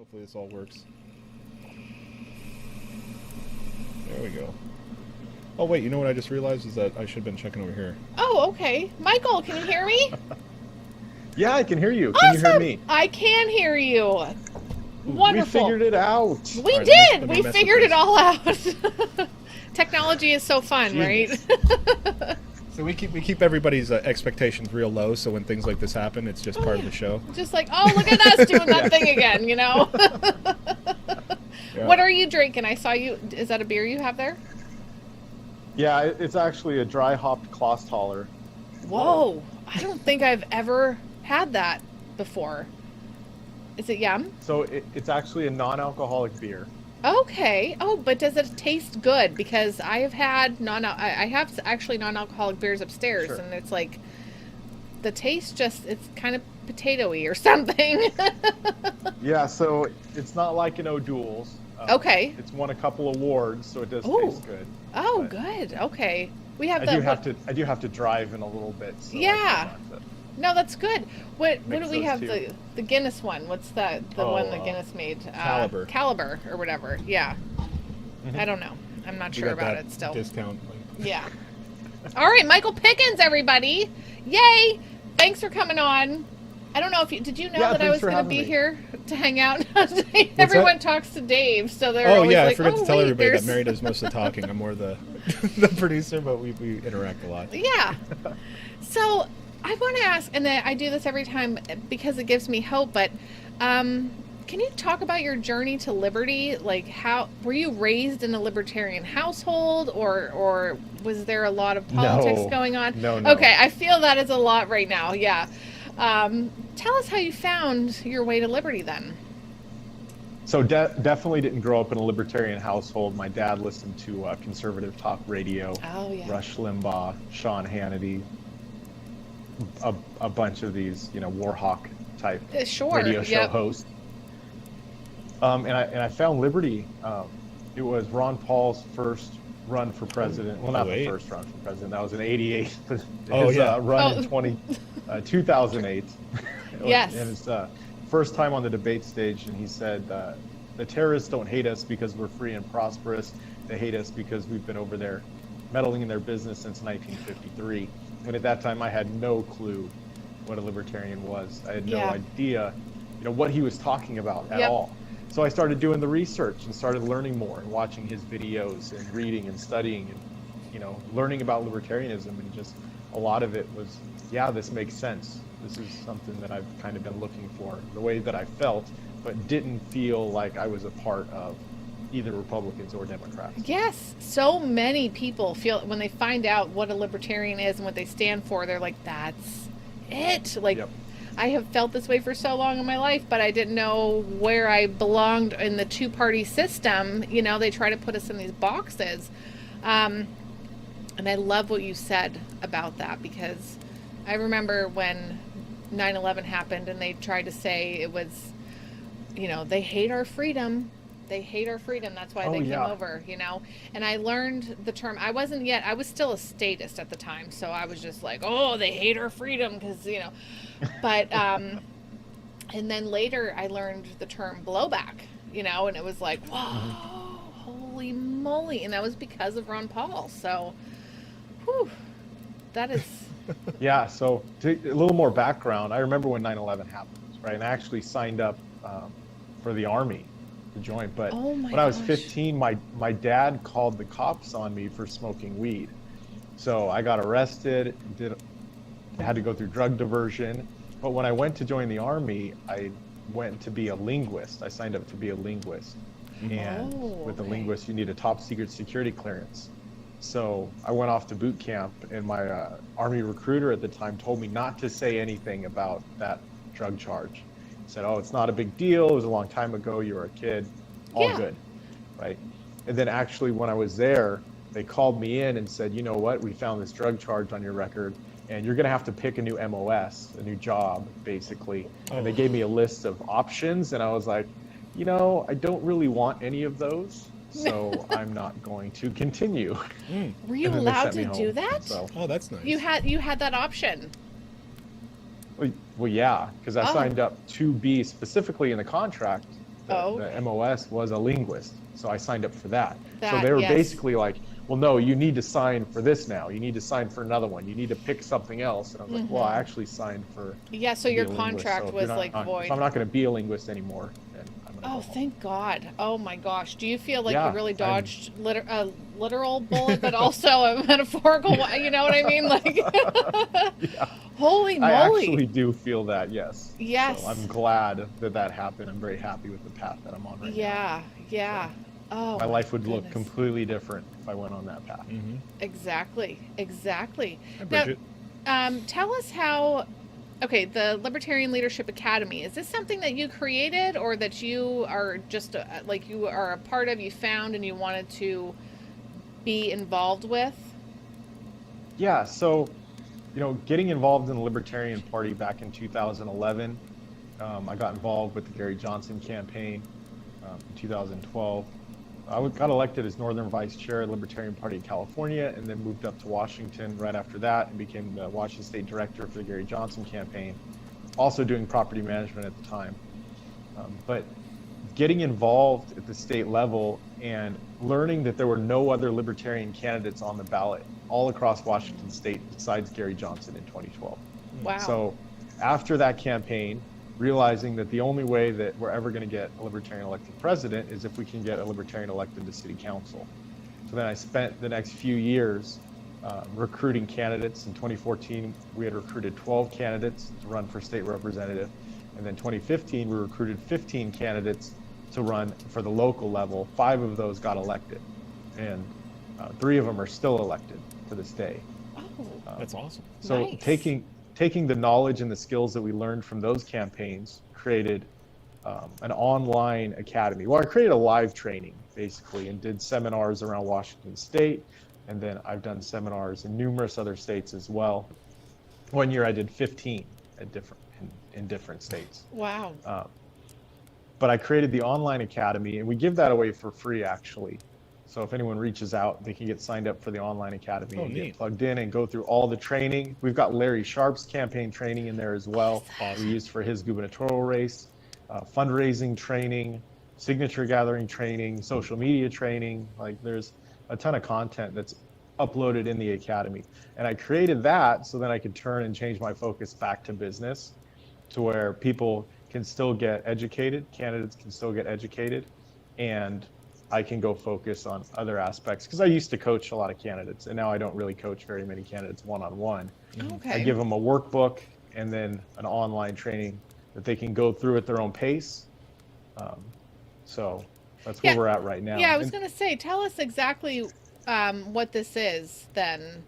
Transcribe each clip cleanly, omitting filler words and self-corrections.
Hopefully this all works. There we go. Oh wait, you know what I just realized is that I should have been checking over here. Oh, okay. Michael, can you hear me? Yeah, I can hear you. Awesome. Can you hear me? I can hear you. Wonderful. We figured it out. We Right, did. let me We mess figured with it all out. Technology is so fun, Genius. right? So we keep everybody's expectations real low, so when things like this happen, it's just part of the show. Just like, oh, look at us doing that thing again, you know? Yeah. What are you drinking? I saw you. Is that a beer you have there? Yeah, it's actually a dry hopped Klostaller. Whoa. I don't think I've ever had that before. Is it yum? So it's actually a non-alcoholic beer. Okay. Oh, but does it taste good? Because I have had I have actually non-alcoholic beers upstairs, Sure. and it's like the taste it's kind of potatoey or something. Yeah, so it's not like an O'Doul's. Okay. It's won a couple awards, so it does Ooh. taste good. Oh, But good. Okay. We have I that. do have to drive in a little bit. So Yeah. I try not to- No, that's good. What do Mix we those have? two. The Guinness one. What's that? The one that Oh, Guinness made? Caliber. Caliber or whatever. Yeah. Mhm. I don't know. I'm not We sure got about that it still. discount. Yeah. All right, Michael Pickens, everybody. Yay! Thanks for coming on. I don't know if did you know Yeah, that I thanks was for going to having be me. here to hang out? Everyone talks to Dave, so they're Oh always yeah, like, I forgot oh, to tell wait, everybody there's... that Mary does most of the talking. I'm more the the producer, but we interact a lot. Yeah. So I want to ask, and I do this every time because it gives me hope, but can you talk about your journey to liberty? Like, how were you raised in a libertarian household, or was there a lot of politics No. going on? No. Okay, I feel that is a lot right now. Yeah. Tell us how you found your way to liberty then. So definitely didn't grow up in a libertarian household. My dad listened to conservative talk radio, Oh, yeah. Rush Limbaugh, Sean Hannity, a bunch of these, Warhawk type Sure. radio show Yep. hosts. And I found liberty. It was Ron Paul's first run for president. Well, not the first run for president. That was in '88. But his run in 2008. Yes. And his first time on the debate stage, and he said, the terrorists don't hate us because we're free and prosperous. They hate us because we've been over there meddling in their business since 1953. And at that time, I had no clue what a libertarian was. I had no idea, what he was talking about at all. So I started doing the research and started learning more and watching his videos and reading and studying and, learning about libertarianism. And just a lot of it was, yeah, this makes sense. This is something that I've kind of been looking for, the way that I felt, but didn't feel like I was a part of either Republicans or Democrats. Yes, so many people feel when they find out what a libertarian is and what they stand for, they're like, that's it. Like, Yep. I have felt this way for so long in my life, but I didn't know where I belonged in the two-party system. They try to put us in these boxes. And I love what you said about that, because I remember when 9/11 happened and they tried to say it was, they hate our freedom. They hate our freedom. That's why they came over, And I learned the term. I was still a statist at the time. So I was just like, oh, they hate our freedom because, But, and then later I learned the term blowback, and it was like, whoa, holy moly. And that was because of Ron Paul. So, whew, that is... Yeah, so a little more background. I remember when 9/11 happened, right? And I actually signed up for the Army to join. But when I was 15, my dad called the cops on me for smoking weed. So I got arrested, had to go through drug diversion. But when I went to join the Army, I went to be a linguist. I signed up to be a linguist. And with a linguist, you need a top secret security clearance. So I went off to boot camp, and my Army recruiter at the time told me not to say anything about that drug charge. He said, oh, it's not a big deal. It was a long time ago. You were a kid. All good, right? And then actually when I was there, they called me in and said, you know what? We found this drug charge on your record, and you're going to have to pick a new MOS, a new job, basically. And they gave me a list of options, and I was like, I don't really want any of those. So I'm not going to continue. Were you allowed to do that? So, Oh, that's nice. You had that option. well, yeah, because I signed up to be specifically in the contract the MOS was a linguist. So I signed up for that. So That, they were yes. basically like, well, no, you need to sign for this now. You need to sign for another one. You need to pick something else. And I was like, well, I actually signed for. Yeah, so to be your a linguist. contract So if was you're like not, void. if I'm not going to be a linguist anymore, then I'm going to Oh, go home. thank God. Oh my gosh. Do you feel like Yeah, you really dodged a literal bullet, but also a metaphorical one? You know what I mean? Like, Yeah. holy moly. I actually do feel that, yes. Yes. So I'm glad that that happened. I'm very happy with the path that I'm on right now. Yeah. Oh, My life would look goodness. completely different if I went on that path. Mm-hmm. Exactly. Hi, Bridget. Now, tell us how. Okay, the Libertarian Leadership Academy. Is this something that you created, or that you are just like you are a part of? You found and you wanted to be involved with? Yeah. So, getting involved in the Libertarian Party back in 2011, I got involved with the Gary Johnson campaign in 2012. I got elected as Northern Vice Chair of the Libertarian Party of California, and then moved up to Washington right after that and became the Washington State Director for the Gary Johnson campaign, also doing property management at the time. But getting involved at the state level and learning that there were no other Libertarian candidates on the ballot all across Washington State besides Gary Johnson in 2012. Wow. So after that campaign, realizing that the only way that we're ever going to get a Libertarian elected president is if we can get a Libertarian elected to city council. So then I spent the next few years recruiting candidates. In 2014, we had recruited 12 candidates to run for state representative. And then 2015, we recruited 15 candidates to run for the local level. 5 of those got elected. And 3 of them are still elected to this day. Oh, That's awesome. So nice. taking the knowledge and the skills that we learned from those campaigns, created an online academy. Well, I created a live training basically and did seminars around Washington State. And then I've done seminars in numerous other states as well. One year I did 15 in different states. Wow. But I created the online academy, and we give that away for free actually. So if anyone reaches out, they can get signed up for the online academy and get plugged in and go through all the training. We've got Larry Sharp's campaign training in there as well. We used for his gubernatorial race, fundraising training, signature gathering training, social media training. Like there's a ton of content that's uploaded in the academy. And I created that so then I could turn and change my focus back to business, to where people can still get educated, candidates can still get educated, and I can go focus on other aspects, because I used to coach a lot of candidates and now I don't really coach very many candidates one-on-one. Okay. I give them a workbook and then an online training that they can go through at their own pace. So that's where we're at right now. Yeah, I was going to say, tell us exactly what this is then.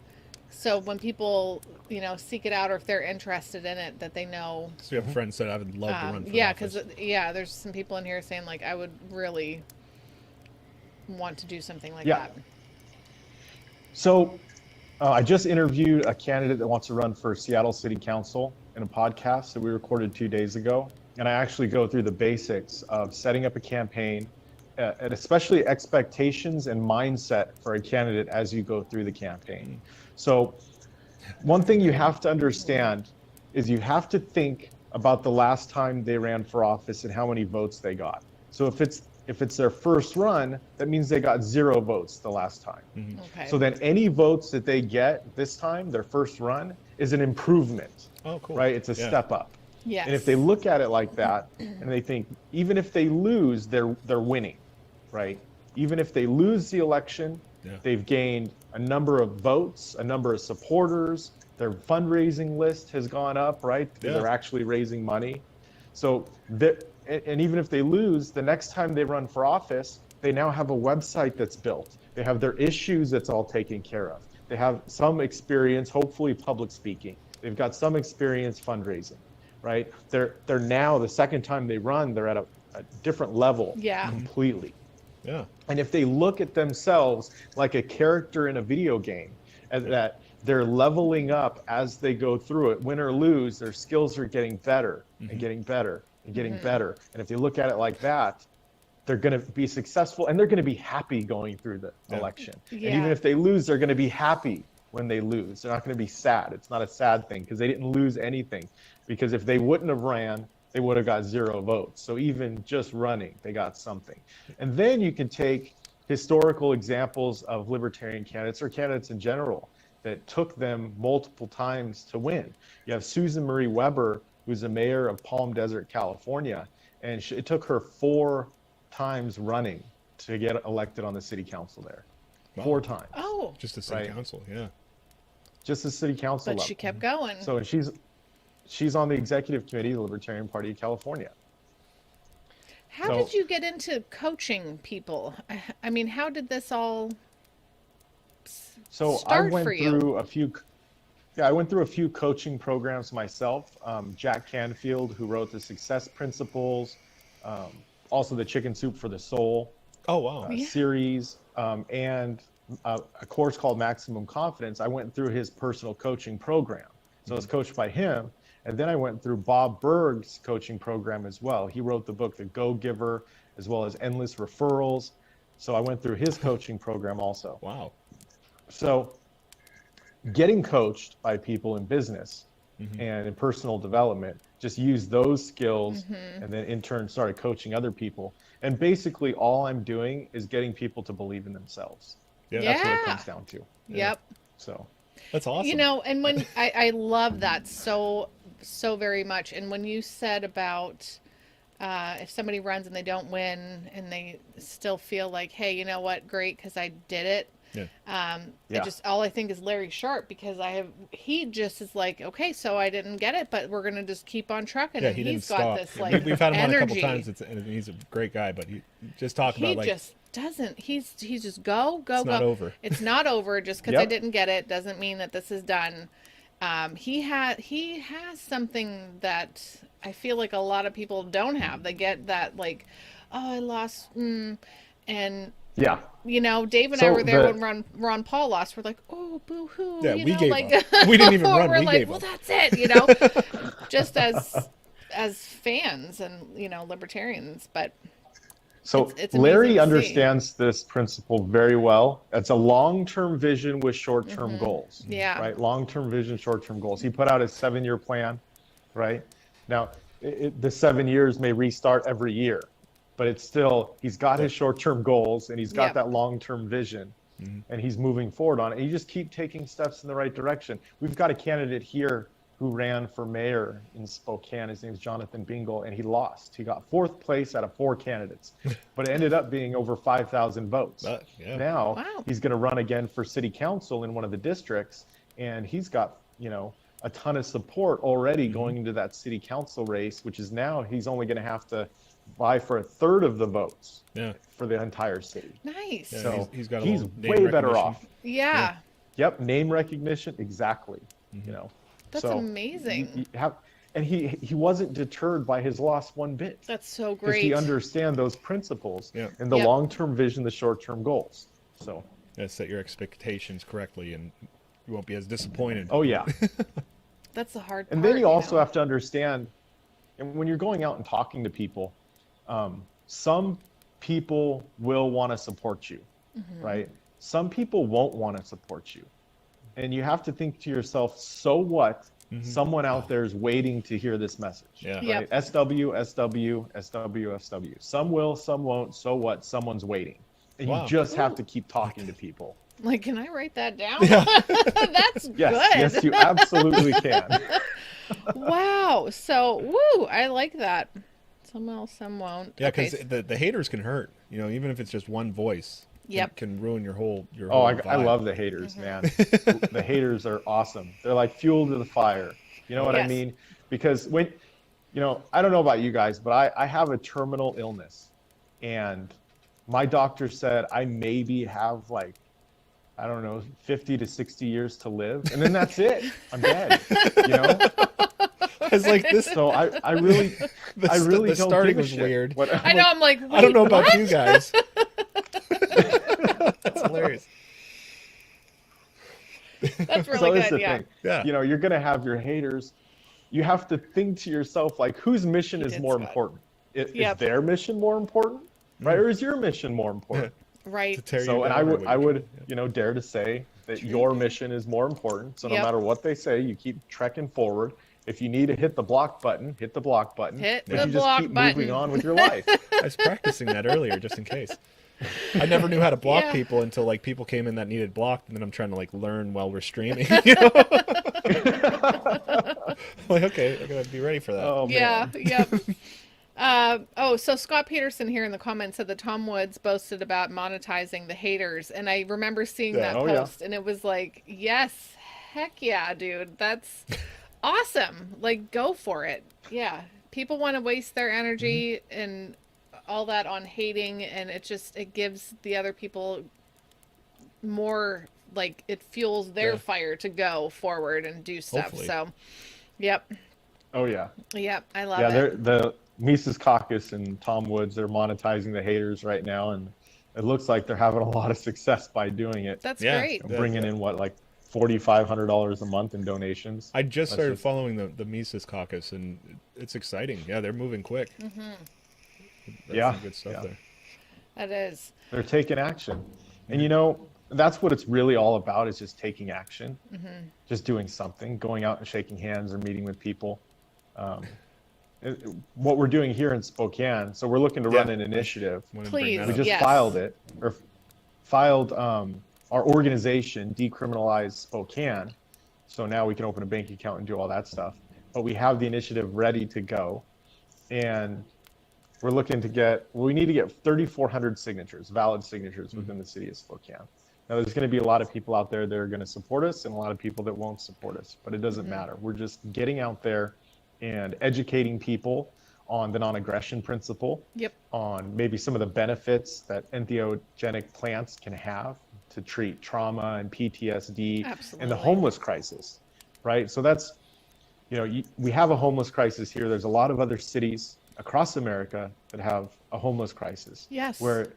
So when people, seek it out, or if they're interested in it, that they know. So we have a friend said I would love to run for Yeah, office. because, there's some people in here saying, like, I would really want to do something like that. So I just interviewed a candidate that wants to run for Seattle City Council in a podcast that we recorded 2 days ago. And I actually go through the basics of setting up a campaign, and especially expectations and mindset for a candidate as you go through the campaign. So one thing you have to understand is you have to think about the last time they ran for office and how many votes they got. So if it's their first run, that means they got 0 votes the last time. Mm-hmm. Okay. So then any votes that they get this time, their first run, is an improvement. Oh, cool. Right? It's a step up. Yes. And if they look at it like that, and they think, even if they lose, they're winning, right? Even if they lose the election, they've gained a number of votes, a number of supporters, their fundraising list has gone up, right? They're actually raising money. So, and even if they lose, the next time they run for office, they now have a website that's built. They have their issues that's all taken care of. They have some experience, hopefully public speaking. They've got some experience fundraising, right? They're now, the second time they run, they're at a different level completely. Yeah. And if they look at themselves like a character in a video game, and that they're leveling up as they go through it, win or lose, their skills are getting better and getting better and getting better. And if they look at it like that, they're going to be successful and they're going to be happy going through the election. Yeah. And even if they lose, they're going to be happy when they lose. They're not going to be sad. It's not a sad thing because they didn't lose anything. Because if they wouldn't have ran, they would have got 0 votes. So even just running, they got something. And then you can take historical examples of libertarian candidates or candidates in general that took them multiple times to win. You have Susan Marie Weber, who's the mayor of Palm Desert, California, and it took her 4 times running to get elected on the city council there. Wow. 4 times. Oh. Just the city council, yeah. Just the city council But level. she kept going. So she's on the executive committee of the Libertarian Party of California. How did you get into coaching people? I mean, how did this all start I went for you? through a few. Yeah, I went through a few coaching programs myself. Jack Canfield, who wrote the Success Principles, also the Chicken Soup for the Soul series, and a course called Maximum Confidence. I went through his personal coaching program. So I was coached by him. And then I went through Bob Berg's coaching program as well. He wrote the book, The Go-Giver, as well as Endless Referrals. So I went through his coaching program also. Wow. So getting coached by people in business and in personal development, just use those skills and then in turn started coaching other people. And basically all I'm doing is getting people to believe in themselves. Yeah. That's what it comes down to. Yep. So that's awesome. You know, and when I love that so very much. And when you said about if somebody runs and they don't win and they still feel like, hey, you know what, great, because I did it. It just, all I think is Larry Sharp, because he just is like, okay, so I didn't get it, but we're going to just keep on trucking. Yeah, and he he's didn't got stop. this like We've had him energy. on a couple times, and he's a great guy, but he just talking about like, he just doesn't, he's just go. It's not over. It's not over. Just because I didn't get it doesn't mean that this is done. He has something that I feel like a lot of people don't have. They get that like, oh, I lost, and yeah, you know, Dave and I were there when Ron Paul lost. We're like, oh, boo hoo. Yeah, we gave like, up. We didn't even run. We're We like, gave well, up. that's it. You know, just as fans and libertarians, but. So it's Larry understands this principle very well. It's a long-term vision with short-term goals. Yeah. Right. Long-term vision, short-term goals. He put out his 7-year plan. Right. Now, the 7 years may restart every year, but it's still, he's got his short-term goals and he's got that long-term vision and he's moving forward on it. And you just keep taking steps in the right direction. We've got a candidate here who ran for mayor in Spokane. His name is Jonathan Bingle, and he lost. He got 4th place out of 4 candidates, but it ended up being over 5,000 votes. Now he's going to run again for city council in one of the districts, and he's got, you know, a ton of support already going into that city council race, which is now he's only going to have to vie for 1/3 of the votes for the entire city. Nice. Yeah, so he's way better off. Yeah. Yep. Name recognition. Exactly. You know. That's amazing. And he wasn't deterred by his loss one bit. That's so Because great. he understands those principles and the long-term vision, the short-term goals. So set your expectations correctly, and you won't be as disappointed. Oh yeah. That's the hard part. And then you also have to understand, and when you're going out and talking to people, some people will want to support you, right? Some people won't want to support you. And you have to think to yourself, so what? Someone out there is waiting to hear this message. Yeah. Right? SW, SW, SW, SW. Some will, some won't. So what? Someone's waiting. And you just have to keep talking to people. Like, can I write that down? Yeah. That's good. Yes, you absolutely can. Wow. So, woo, I like that. Some will, some won't. Yeah, because the haters can hurt. You know, even if it's just one voice. Can ruin your whole I love the haters, man. The haters are awesome. They're like fuel to the fire. You know what I mean? Because when, you know, I don't know about you guys, but I have a terminal illness, and my doctor said I maybe have like, I don't know, 50 to 60 years to live, and then that's it. I'm dead. You know? It's like this. So I really don't starting give a was shit. weird. I know. I'm like, I don't know about what? you guys. That's hilarious. That's really so good. it's the thing. Yeah. You know, you're gonna have your haters. You have to think to yourself, like, whose mission is more important? Is their mission more important, right? Or is your mission more important? Right. So, and I would, you know, dare to say that your mission is more important. So no matter what they say, you keep trekking forward, If you need to hit the block button, hit the block button. Hit but the you just block keep button. moving on with your life. I was practicing that earlier just in case. I never knew how to block Yeah. people until like people came in that needed blocked, and then I'm trying to like learn while we're streaming. You know? Like, okay, I gotta be ready for that. Oh, Yeah, man. yep. So Scott Peterson here in the comments said that Tom Woods boasted about monetizing the haters, and I remember seeing Yeah. that Oh, yeah. post, and it was like, yes, heck yeah, dude, that's awesome. Like, go for it. Yeah, people want to waste their energy and all that on hating, and it gives the other people more, like, it fuels their Yeah. fire to go forward and do stuff. Hopefully. So, yep, Oh, yeah. I love Yeah, it. the Mises Caucus and Tom Woods, they're monetizing the haters right now, and it looks like they're having a lot of success by doing it. That's Yeah. great. Bringing in what, like $4,500 a month in donations. I just That's started just- following the Mises Caucus, and it's exciting. Yeah, they're moving quick. That's Yeah, some good stuff yeah. there. That is. They're taking action. And you know, that's what it's really all about, is just taking action, just doing something, going out and shaking hands or meeting with people. What we're doing here in Spokane, so we're looking to run Yeah. an initiative. Wanted to bring Please. that We up. just Yes. filed it, or filed our organization, Decriminalize Spokane. So now we can open a bank account and do all that stuff. But we have the initiative ready to go. And we're looking to we need to get 3,400 signatures, valid signatures within the city of Spokane. Now, there's going to be a lot of people out there that are going to support us and a lot of people that won't support us, but it doesn't matter. We're just getting out there and educating people on the non-aggression principle, Yep. on maybe some of the benefits that entheogenic plants can have to treat trauma and PTSD and the Absolutely. homeless crisis, right? So that's, we have a homeless crisis here. There's a lot of other cities across America that have a homeless crisis. Yes. Where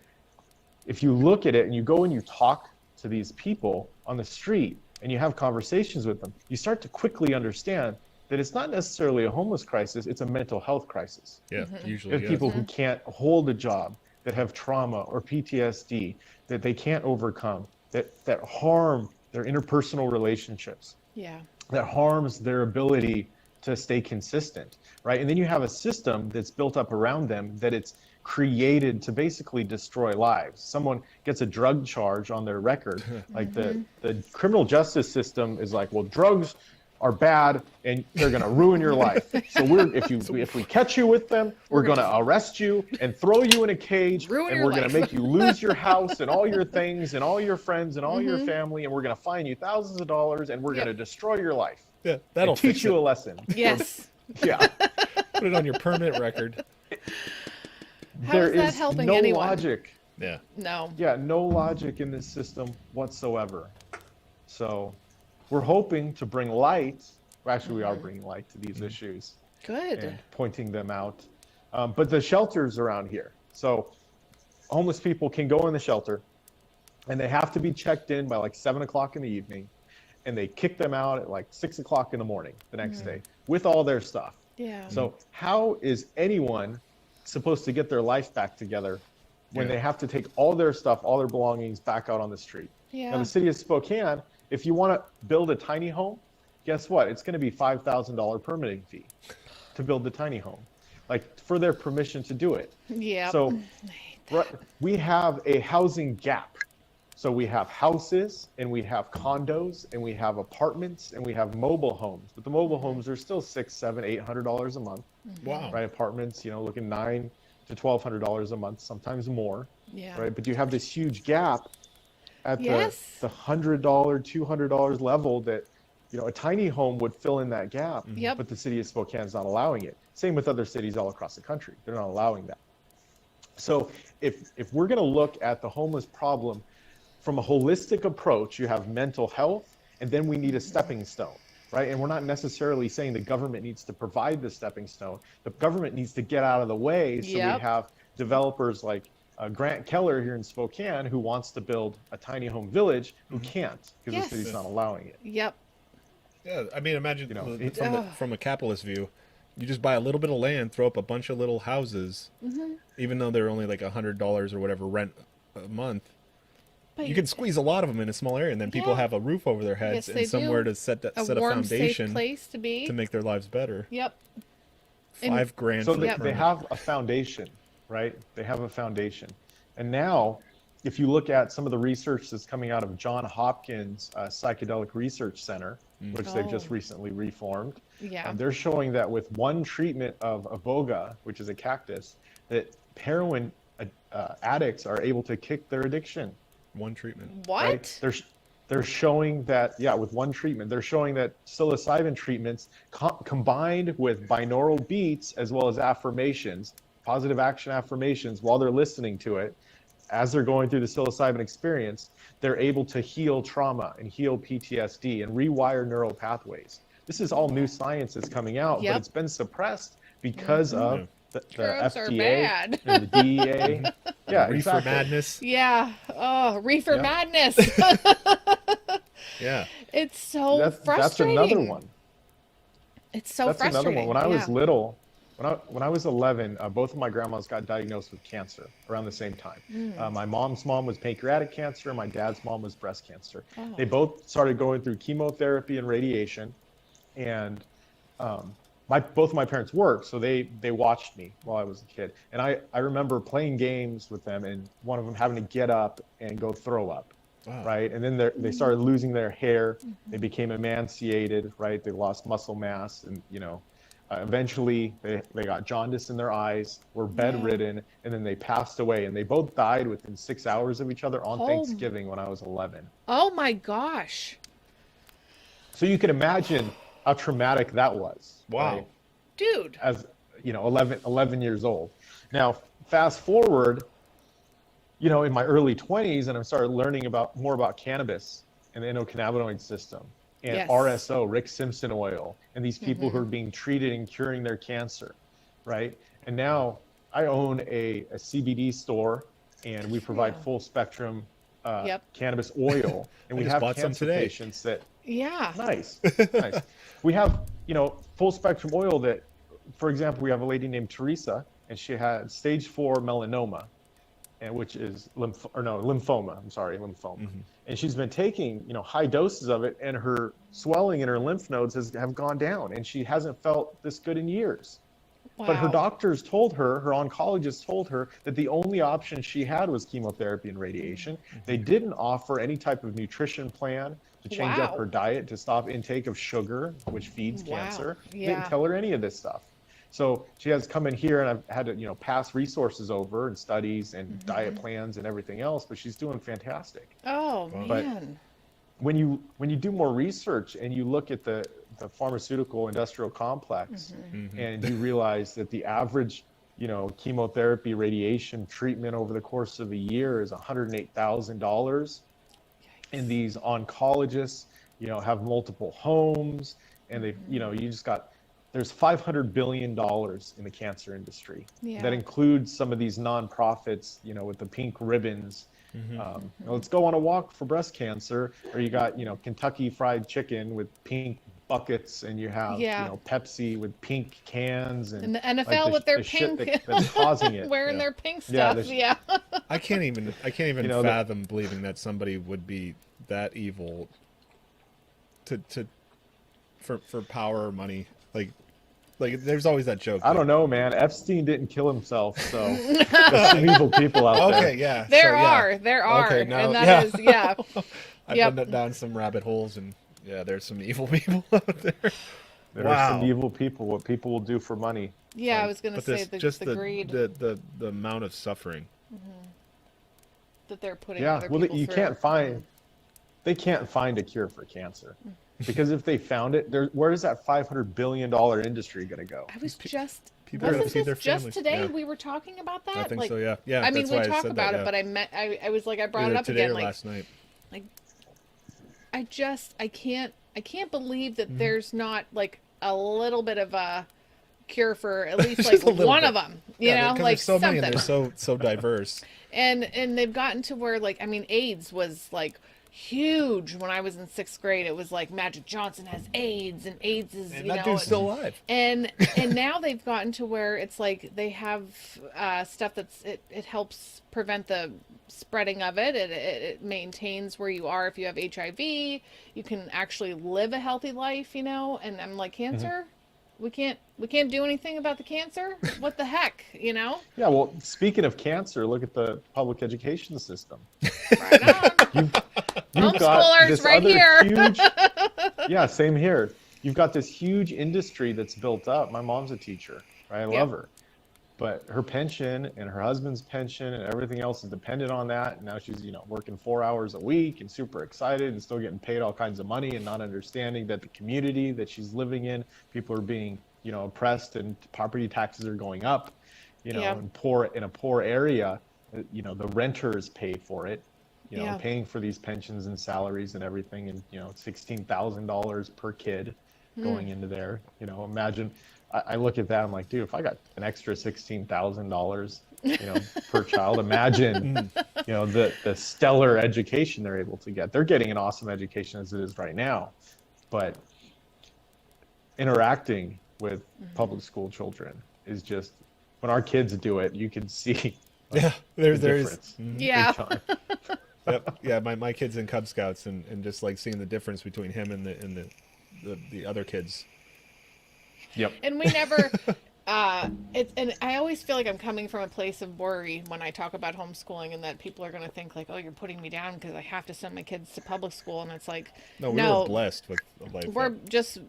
if you look at it and you go and you talk to these people on the street and you have conversations with them, you start to quickly understand that it's not necessarily a homeless crisis, it's a mental health crisis. Yeah, usually. There's Yeah. people who can't hold a job, that have trauma or PTSD that they can't overcome, that harm their interpersonal relationships, Yeah. that harms their ability to stay consistent, right? And then you have a system that's built up around them that it's created to basically destroy lives. Someone gets a drug charge on their record, like the criminal justice system is like, well, drugs are bad and they're going to ruin your life. So if we catch you with them, we're going to arrest you and throw you in a cage, Ruin and your we're going life. to make you lose your house and all your things and all your friends and all your family, and we're going to fine you thousands of dollars, and we're Yep. going to destroy your life. Yeah, that'll And teach fix you a it. lesson. Yes. Yeah. Put it on your permit record. How There is that is helping no anyone? logic. Yeah. No. Yeah, no logic in this system whatsoever. So we're hoping to bring light. Well, actually, we are bringing light to these issues Good. and pointing them out. But the shelters around here. So homeless people can go in the shelter and they have to be checked in by like 7 o'clock in the evening. And they kick them out at like 6 o'clock in the morning the next day with all their stuff. Yeah. So how is anyone supposed to get their life back together when Yeah. they have to take all their stuff, all their belongings back out on the street? Yeah. Now, the city of Spokane, if you want to build a tiny home, guess what? It's going to be $5,000 permitting fee to build the tiny home, like for their permission to do it. Yeah. So we have a housing gap. So we have houses and we have condos and we have apartments and we have mobile homes, but the mobile homes are still $600, $700, $800 a month. Wow. Right? Apartments, looking $900 to $1,200 a month, sometimes more. Yeah. Right? But you have this huge gap at Yes. the $100, $200 level that, a tiny home would fill in that gap. Yep. But the city of Spokane is not allowing it. Same with other cities all across the country. They're not allowing that. So if we're going to look at the homeless problem from a holistic approach, you have mental health, and then we need a stepping stone, right? And we're not necessarily saying the government needs to provide the stepping stone. The government needs to get out of the way, so Yep. we have developers like Grant Keller here in Spokane, who wants to build a tiny home village, who can't because Yes. the city's not allowing it. Yep. Yeah, I mean, imagine it- from a capitalist view, you just buy a little bit of land, throw up a bunch of little houses, even though they're only like $100 or whatever rent a month. you can squeeze a lot of them in a small area, and then people have a roof over their heads and somewhere to set a warm, foundation, safe place to be, to make their lives better. Yep. $5,000. So they have a foundation, right? They have a foundation, and now, if you look at some of the research that's coming out of John Hopkins Psychedelic Research Center, which they've just recently reformed, they're showing that with one treatment of iboga, which is a cactus, that heroin addicts are able to kick their addiction. One treatment. What? Right? They're showing that, with one treatment, they're showing that psilocybin treatments combined with binaural beats as well as affirmations, positive action affirmations, while they're listening to it, as they're going through the psilocybin experience, they're able to heal trauma and heal PTSD and rewire neural pathways. This is all new science that's coming out, but it's been suppressed because of the FDA and the DEA. Reefer madness. Yeah. Oh, reefer madness. Yeah. It's so frustrating. That's another one. It's so frustrating. That's another one. When I was little, when I was 11, both of my grandmas got diagnosed with cancer around the same time. My mom's mom was pancreatic cancer. My dad's mom was breast cancer. They both started going through chemotherapy and radiation. And both of my parents worked, so they watched me while I was a kid. And I remember playing games with them, and one of them having to get up and go throw up. Right. And then they started losing their hair. They became emaciated. Right. They lost muscle mass, and eventually they got jaundice in their eyes, were bedridden, and then they passed away. And they both died within 6 hours of each other on Thanksgiving when I was 11. Oh my gosh. So you can imagine how traumatic that was. Wow. Right? Dude. As 11 years old. Now, fast forward, in my early 20s, and I started learning more about cannabis and the endocannabinoid system and RSO, Rick Simpson oil, and these people who are being treated and curing their cancer, right? And now I own a CBD store, and we provide full spectrum cannabis oil, and we have cancer patients that. Yeah. Nice. We have, full spectrum oil that, for example, we have a lady named Teresa, and she had stage 4 melanoma, and which is lymphoma. I'm sorry, lymphoma. And she's been taking, high doses of it, and her swelling in her lymph nodes have gone down, and she hasn't felt this good in years. Wow. But her doctors told her, her oncologist told her, that the only option she had was chemotherapy and radiation. They didn't offer any type of nutrition plan to change up her diet, to stop intake of sugar, which feeds cancer. They didn't tell her any of this stuff. So she has come in here, and I've had to, pass resources over and studies and diet plans and everything else, but she's doing fantastic. Oh, man. But when you do more research and you look at the pharmaceutical industrial complex, and you realize that the average, chemotherapy radiation treatment over the course of a year is $108,000. And these oncologists, have multiple homes, and they, there's $500 billion in the cancer industry. That includes some of these nonprofits, with the pink ribbons. Let's go on a walk for breast cancer, or you got, Kentucky Fried Chicken with pink buckets, and you have, Pepsi with pink cans, and the NFL with their pink, that's causing it. Wearing their pink stuff. I can't even fathom believing that somebody would be that evil for power or money. Like there's always that joke. I don't know, man. Epstein didn't kill himself, so there's some evil people out there. Okay, yeah. There are. Okay, now, and that is, I've been down some rabbit holes, and there's some evil people out there. There are some evil people. What people will do for money. Yeah, I was going to say the greed. The amount of suffering that they're putting other people through. They can't find a cure for cancer. Because if they found it, where is that $500 billion industry going to go? I was just wasn't this just today we were talking about that? I think so. Yeah. I mean, we talk about it, but I was like, I brought it up today again, or last night. Like, I can't believe that there's not like a little bit of a cure for at least like one of them. You know, like there's so something. many, and they're so diverse. And they've gotten to where, like, I mean, AIDS was like huge when I was in 6th grade. It was like Magic Johnson has AIDS, and AIDS is, and that dude's still alive. And now they've gotten to where it's like they have stuff that's it helps prevent the spreading of it. It maintains where you are if you have HIV. You can actually live a healthy life, And I'm like, cancer. We can't do anything about the cancer. What the heck, Yeah, well, speaking of cancer, look at the public education system. Right on. You've got this right here. Huge, yeah, same here. You've got this huge industry that's built up. My mom's a teacher, right? I love her. But her pension and her husband's pension and everything else is dependent on that. And now she's, working 4 hours a week and super excited and still getting paid all kinds of money and not understanding that the community that she's living in, people are being, oppressed and property taxes are going up, in a poor area, the renters pay for it, paying for these pensions and salaries and everything. And, $16,000 per kid going into there, imagine. I look at that, I'm like, dude, if I got an extra $16,000, per child, imagine, the stellar education they're able to get. They're getting an awesome education as it is right now, but interacting with public school children is just, when our kids do it, you can see there's difference. Yeah. Yep. Yeah, my kid's in Cub Scouts, and just like seeing the difference between him and the other kids. Yep. And we never, and I always feel like I'm coming from a place of worry when I talk about homeschooling, and that people are going to think like, oh, you're putting me down because I have to send my kids to public school. And it's like, no, were blessed with a life. We're just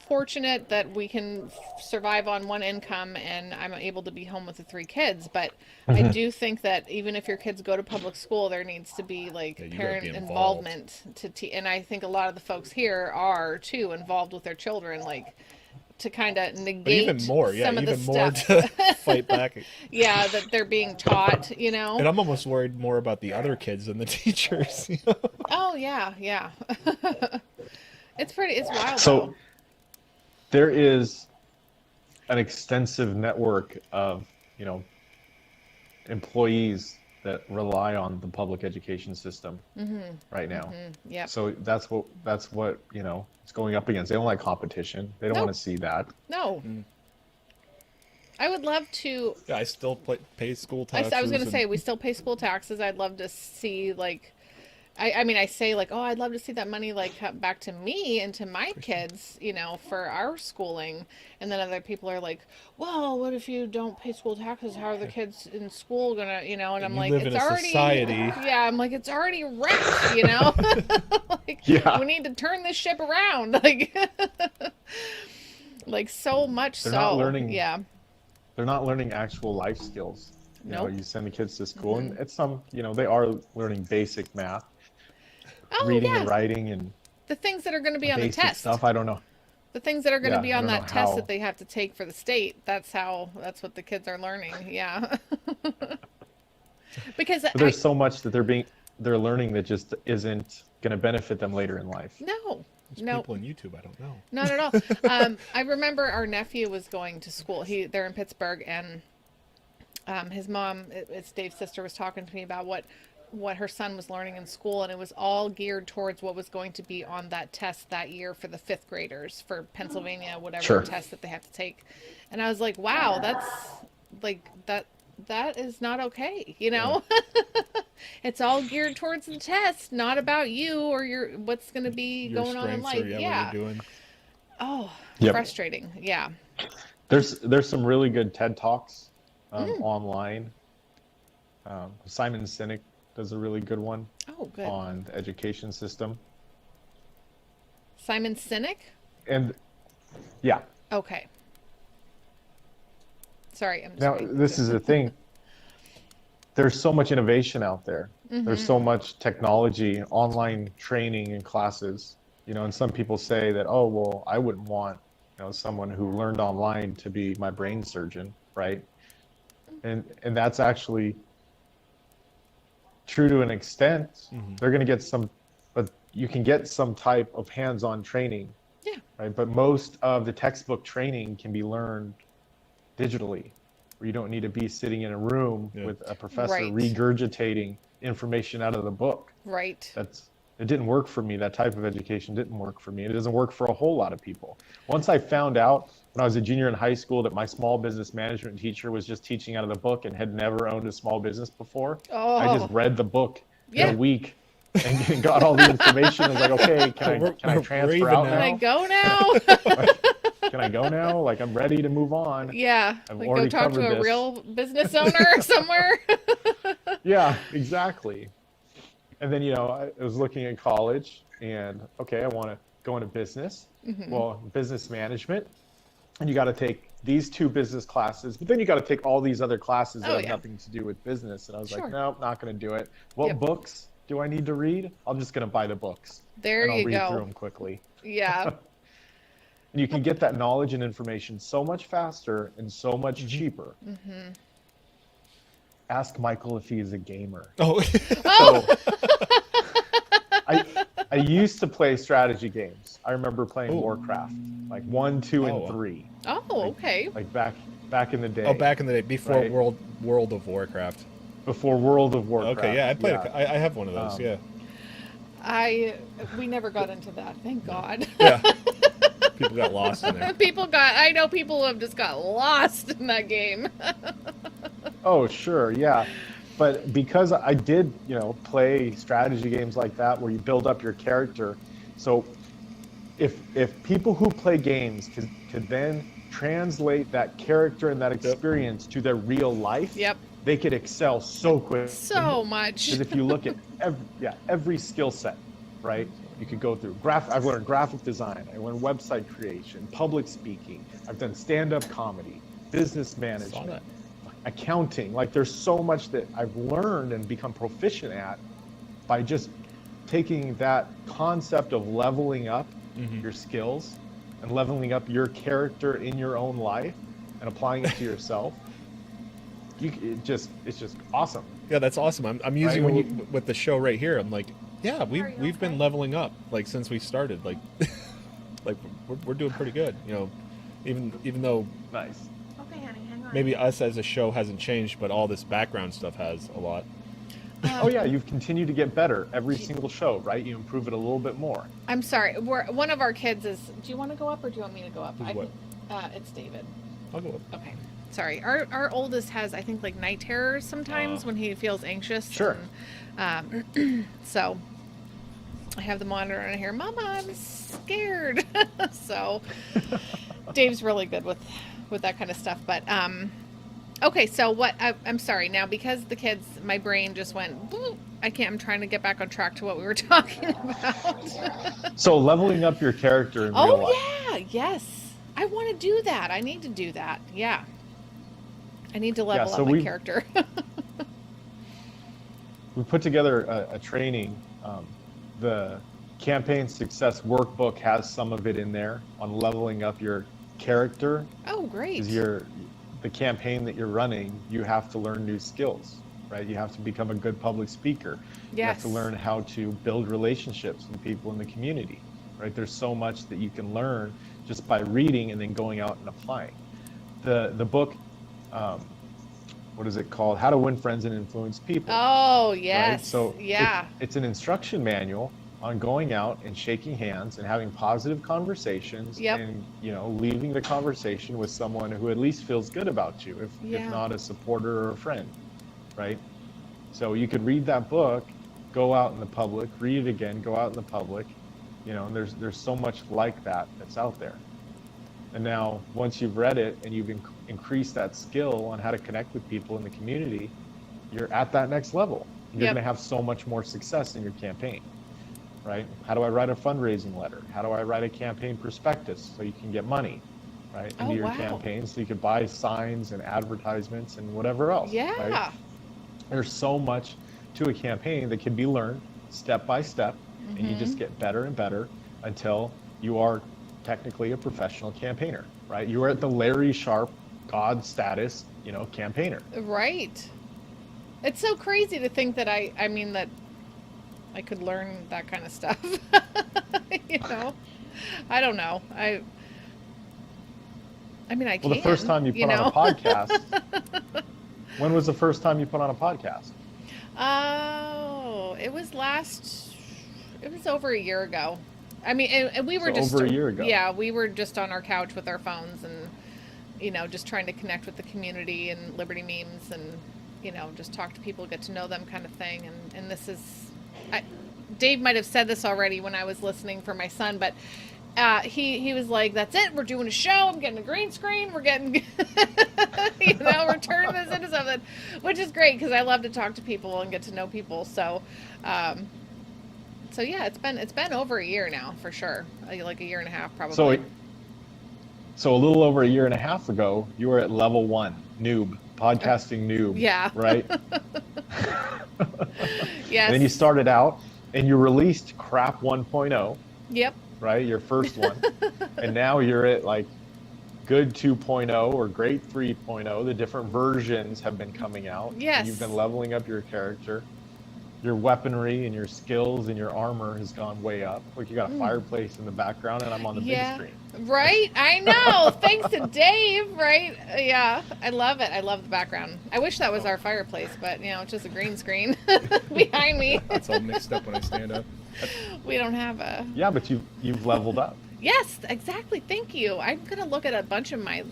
fortunate that we can survive on one income, and I'm able to be home with the 3 kids. But I do think that even if your kids go to public school, there needs to be parent involvement and I think a lot of the folks here are too involved with their children, to kind of negate even more, some of the stuff. To fight back. Yeah, that they're being taught, And I'm almost worried more about the other kids than the teachers. Oh yeah. It's wild. So though. There is an extensive network of, employees that rely on the public education system right now. Yeah. So that's what it's going up against. They don't like competition. They don't want to see that. No. I would love to. Yeah, I still pay school taxes. I was going to say we still pay school taxes. I'd love to see I mean, I say oh, I'd love to see that money come back to me and to my kids, for our schooling. And then other people are like, well, what if you don't pay school taxes? How are the kids in school gonna, And I'm like, it's already society. Yeah, I'm like, it's already wrecked, we need to turn this ship around, so much. They're so not learning. Yeah. They're not learning actual life skills. Nope. You send the kids to school, and it's they are learning basic math. Oh, reading and writing and the things that are going to be on the test stuff. I don't know. The things that are going to be on that test that they have to take for the state. That's what the kids are learning. Yeah. But there's so much that they're learning that just isn't going to benefit them later in life. No. People on YouTube, I don't know. Not at all. I remember our nephew was going to school. They're in Pittsburgh, and his mom, it's Dave's sister, was talking to me about what her son was learning in school, and it was all geared towards what was going to be on that test that year for the 5th graders for Pennsylvania, whatever test that they have to take. And I was like, wow, that's that is not okay, It's all geared towards the test, not about you or what's going to be going on in life. What you're doing. Oh, frustrating. Yeah. There's some really good TED Talks online. Simon Sinek does a really good one on the education system. Simon Sinek? And yeah. Okay. Sorry. Now, this is the thing. There's so much innovation out there. There's so much technology, online training and classes, and some people say that, oh, well, I wouldn't want, someone who learned online to be my brain surgeon, right? And that's actually true to an extent. They're going to get but you can get some type of hands-on training. Yeah. Right. But most of the textbook training can be learned digitally, where you don't need to be sitting in a room with a professor regurgitating information out of the book. Right. It didn't work for me. That type of education didn't work for me. It doesn't work for a whole lot of people. Once I found out when I was a junior in high school that my small business management teacher was just teaching out of the book and had never owned a small business before, I just read the book in a week and got all the information. I was like, okay, can I transfer out now? Can I go now? Can I go now? Like, I'm ready to move on. Yeah, I've like already go talk to a covered this. real business owner somewhere. Yeah, exactly. And then, I was looking at college and, okay, I want to go into business. Well, business management. And you got to take these 2 business classes, but then you got to take all these other classes that have nothing to do with business. And I was like, nope, not going to do it. What books do I need to read? I'm just going to buy the books. There and I'll you read go. through them quickly. Yeah. And you can get that knowledge and information so much faster and so much cheaper. Ask Michael if he is a gamer. Oh. So, I used to play strategy games. I remember playing Warcraft, like 1, 2, and 3. Oh, okay. Like back in the day. Oh, back in the day, before Right. World of Warcraft. Before World of Warcraft. Okay, yeah, I played. I have one of those. We never got into that. Thank God. Yeah. People got lost in there. I know people have just got lost in that game. Oh, sure, yeah. But because I did, play strategy games like that where you build up your character, so if people who play games could then translate that character and that experience to their real life, they could excel so quick. So much. Because if you look at every skill set, right? You could go through I've learned graphic design, I learned website creation, public speaking, I've done stand-up comedy, business management, accounting. Like, there's so much that I've learned and become proficient at by just taking that concept of leveling up your skills and leveling up your character in your own life and applying it to yourself. It's just awesome. Yeah, that's awesome. I'm using with the show right here. I'm like, yeah, we've been leveling up like since we started. Like, like we're doing pretty good. Even though nice. Okay, honey, hang on. Maybe us as a show hasn't changed, but all this background stuff has a lot. Oh yeah, you've continued to get better every single show, right? You improve it a little bit more. I'm sorry. One of our kids is. Do you want to go up or do you want me to go up? What? It's David. I'll go up. Okay. Sorry. Our oldest has, I think, like night terrors sometimes when he feels anxious. Sure. And, so I have the monitor on here. Mama, I'm scared. So Dave's really good with that kind of stuff. But okay. So what? I'm sorry now because the kids, my brain just went. Boop, I'm trying to get back on track to what we were talking about. So leveling up your character in real life. Oh yeah. Yes. I want to do that. I need to do that. Yeah. I need to level up my character. We put together a training. The Campaign Success Workbook has some of it in there on leveling up your character. Oh, great. Because the campaign that you're running, you have to learn new skills, right? You have to become a good public speaker. Yes. You have to learn how to build relationships with people in the community, right? There's so much that you can learn just by reading and then going out and applying. The book, what is it called? How to Win Friends and Influence People. Oh, yes. Right? So yeah. It's an instruction manual on going out and shaking hands and having positive conversations and, leaving the conversation with someone who at least feels good about you, if not a supporter or a friend, right? So you could read that book, go out in the public, read it again, go out in the public, and there's so much like that's out there. And now once you've read it and you've increased that skill on how to connect with people in the community, you're at that next level. You're going to have so much more success in your campaign, right? How do I write a fundraising letter? How do I write a campaign prospectus so you can get money, right, into your campaign so you can buy signs and advertisements and whatever else. Yeah. Right? There's so much to a campaign that can be learned step by step, and you just get better and better until you are technically a professional campaigner, right? You are at the Larry Sharp God status, campaigner. Right. It's so crazy to think that I could learn that kind of stuff. I don't know. I can. Well, the first time you put on a podcast, when was the first time you put on a podcast? Oh, it It was over a year ago. I mean, and we were just over a year ago. Yeah, we were just on our couch with our phones and, you know, just trying to connect with the community and Liberty memes and, you know, just talk to people, get to know them kind of thing. And this is, Dave might have said this already when I was listening for my son, but he was like, that's it, we're doing a show, I'm getting a green screen, we're getting, you know, we're turning this into something, which is great because I love to talk to people and get to know people. So, so yeah, it's been over a year now for sure, like a year and a half probably. So a little over a year and a half ago, you were at level 1, noob, podcasting noob. Yeah. Right? Yes. And then you started out and you released crap 1.0. Yep. Right? Your first one. And now you're at like good 2.0 or great 3.0. The different versions have been coming out. Yes. And you've been leveling up your character. Your weaponry and your skills and your armor has gone way up. Like you got a fireplace in the background and I'm on the big screen. Right? I know. Thanks to Dave, right? Yeah. I love it. I love the background. I wish that was our fireplace, but you know, it's just a green screen behind me. It's all mixed up when I stand up. We don't have a... Yeah, but you've leveled up. Yes, exactly. Thank you. I'm going to look at a bunch of my,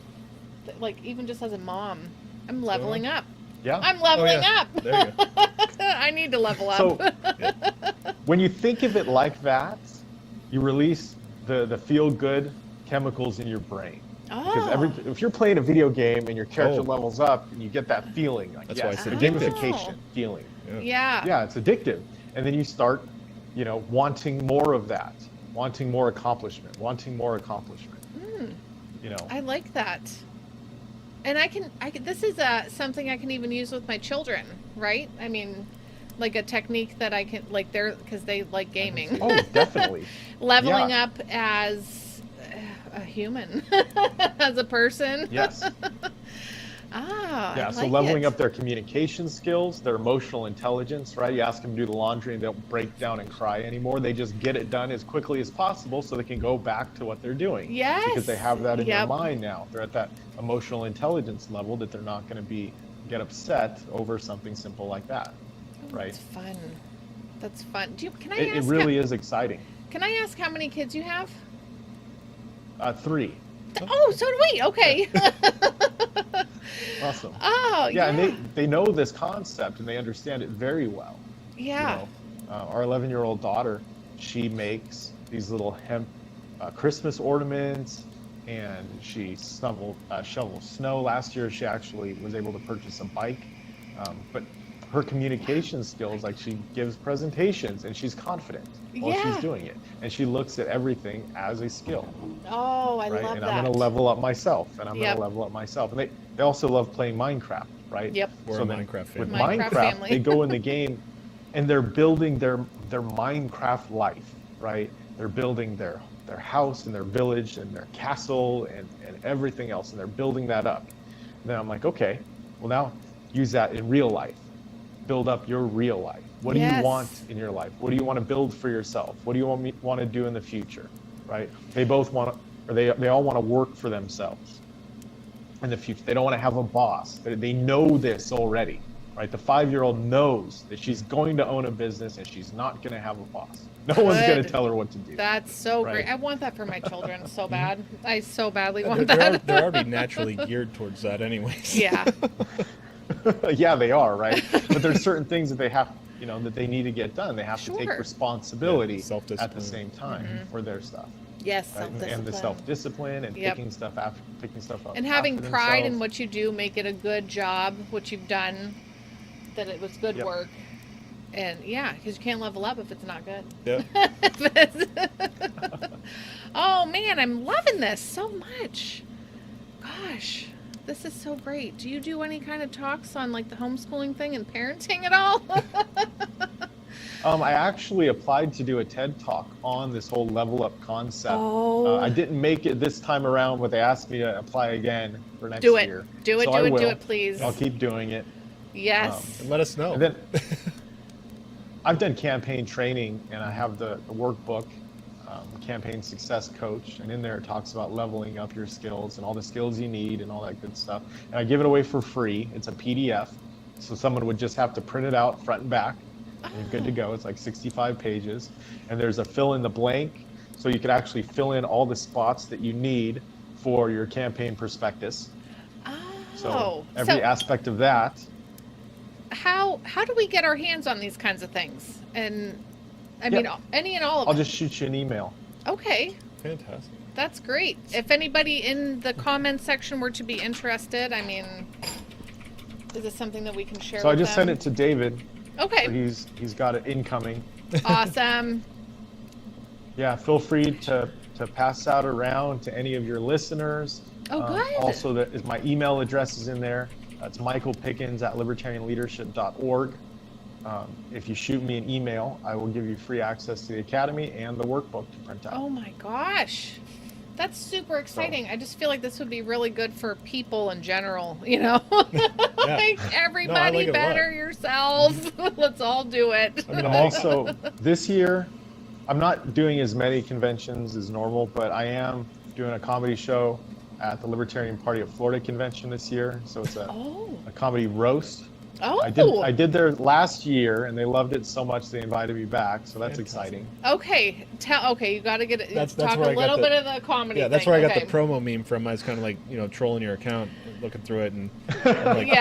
like, even just as a mom, I'm leveling up. Yeah. I'm leveling up. There you go. I need to level up. So when you think of it like that, you release the feel-good chemicals in your brain. Because if you're playing a video game and your character levels up and you get that feeling, like, that's why it's gamification feeling. Yeah. Yeah, it's addictive. And then you start, you know, wanting more of that, wanting more accomplishment. You know. I like that. And I can this is something I can even use with my children, right? I mean, like a technique that I can, like, because they like gaming. Oh, definitely. Leveling up as a human, as a person. Yes. Yeah, so leveling up their communication skills, their emotional intelligence, right? You ask them to do the laundry and they don't break down and cry anymore. They just get it done as quickly as possible so they can go back to what they're doing. Yes. Because they have that in their mind now. They're at that emotional intelligence level that they're not going to get upset over something simple like that, right? That's fun. That's fun. Can I ask? It really is exciting. Can I ask how many kids you have? 3. Oh, so do we. Okay. Awesome. Oh, yeah. And they know this concept and they understand it very well. Yeah. You know, our 11-year-old daughter, she makes these little hemp Christmas ornaments, and she shovels snow. Last year, she actually was able to purchase a bike. But her communication skills, like she gives presentations and she's confident while she's doing it. And she looks at everything as a skill. Oh, I love that. And I'm going to level up myself, and I'm going to level up myself. And they also love playing Minecraft, right? Yep. We're a Minecraft family. With Minecraft, they go in the game and they're building their Minecraft life, right? They're building their house and their village and their castle and everything else, and they're building that up. And then I'm like, okay, well, now use that in real life. Build up your real life. What do you want in your life? What do you want to build for yourself? What do you want to do in the future, right? They both want to, or they all want to work for themselves in the future. They don't want to have a boss. They know this already, right? The 5-year-old knows that she's going to own a business and she's not going to have a boss. No one's going to tell her what to do. That's so great. I want that for my children so bad. I so badly want that. They're already naturally geared towards that anyways. Yeah. Yeah, they are, right? But there's certain things that they have, you know, that they need to get done. They have to take responsibility at the same time for their stuff. Yes, right? And the self-discipline and picking stuff up. And having pride in what you do, make it a good job, what you've done, that it was good work. And because you can't level up if it's not good. Yeah. Oh man, I'm loving this so much. Gosh. This is so great. Do you do any kind of talks on like the homeschooling thing and parenting at all? I actually applied to do a TED talk on this whole level up concept. Oh. I didn't make it this time around, but they asked me to apply again for next year. Do it, please. I'll keep doing it. Yes. And let us know. And then I've done campaign training, and I have the workbook, Campaign Success Coach, and in there it talks about leveling up your skills and all the skills you need and all that good stuff. And I give it away for free. It's a PDF, so someone would just have to print it out front and back You're good to go. It's like 65 pages. And there's a fill in the blank. So you could actually fill in all the spots that you need for your campaign prospectus. Oh. So every aspect of that. How do we get our hands on these kinds of things? And I mean, any and all of I'll them. just shoot you an email. Okay. Fantastic. That's great. If anybody in the comments section were to be interested, I mean, is this something that we can share So with I just them? sent it to David. Okay. So he's got it incoming. Awesome. Yeah, feel free to pass out around to any of your listeners. Oh, good. Also, my email address is in there. It's michaelpickens@libertarianleadership.org. If you shoot me an email, I will give you free access to the Academy and the workbook to print out. Oh my gosh. That's super exciting. I just feel like this would be really good for people in general, you know? Like, everybody better yourself. Let's all do it. I mean, also, this year, I'm not doing as many conventions as normal, but I am doing a comedy show at the Libertarian Party of Florida convention this year. So it's a comedy roast. Oh. I did there last year, and they loved it so much they invited me back. So that's exciting. Okay, you got to get it. That's talk a little bit of the comedy. Yeah, that's thing. where I got the promo meme from. I was kind of like, trolling your account, looking through it, and I'm like,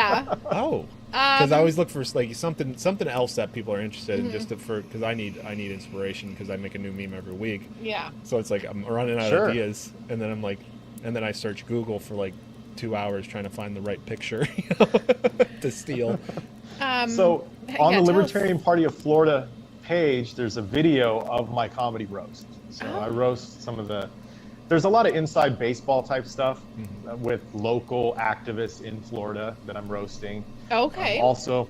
oh, because I always look for like something else that people are interested in, just because I need inspiration because I make a new meme every week. Yeah. So it's like I'm running out of ideas, and then I'm like, and then I search Google for like 2 hours trying to find the right picture to steal. So on the Libertarian Party of Florida page, there's a video of my comedy roast. So I roast some of there's a lot of inside baseball type stuff with local activists in Florida that I'm roasting. Okay. Also,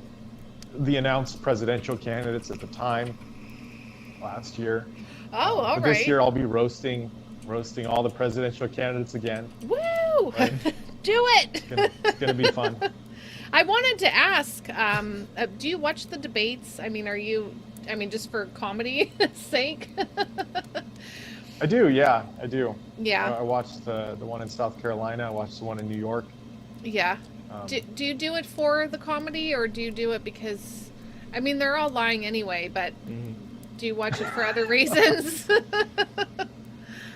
the announced presidential candidates at the time last year. Oh, all right. This year I'll be roasting all the presidential candidates again. Woo! Right? Do it! It's gonna be fun. I wanted to ask, do you watch the debates? I mean, just for comedy sake? I do, yeah, I do. Yeah. I watched the one in South Carolina. I watched the one in New York. Yeah. Do you do it for the comedy, or do you do it because, I mean, they're all lying anyway, but do you watch it for other reasons?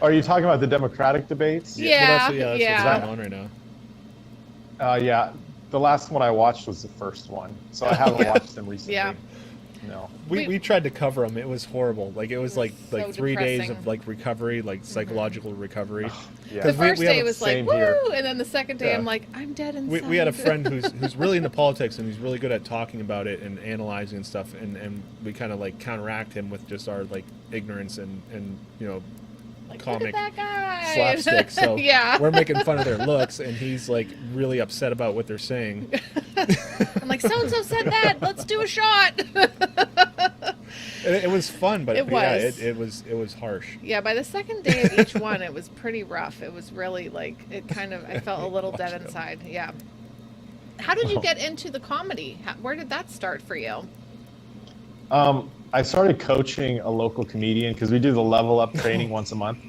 Are you talking about the Democratic debates? Yeah, that's what's going on right now. Yeah, the last one I watched was the first one, so I haven't watched them recently. Yeah. No. We tried to cover them. It was horrible. Like it was like so 3 days depressing. of like recovery, like psychological recovery. Yeah. The first day was like, woo! here. And then the second day I'm like, I'm dead inside. We had a friend who's really into politics and who's really good at talking about it and analyzing and stuff, and we kind of like counteract him with just our like ignorance and like, comic look at that guy. slapstick. So yeah. we're making fun of their looks, and he's like really upset about what they're saying. I'm like, so-and-so said that. Let's do a shot. It was fun, but it was. It was harsh. Yeah, by the second day of each one, it was pretty rough. It was really like, I felt a little dead inside. Yeah. How did you get into the comedy? Where did that start for you? I started coaching a local comedian because we do the level up training once a month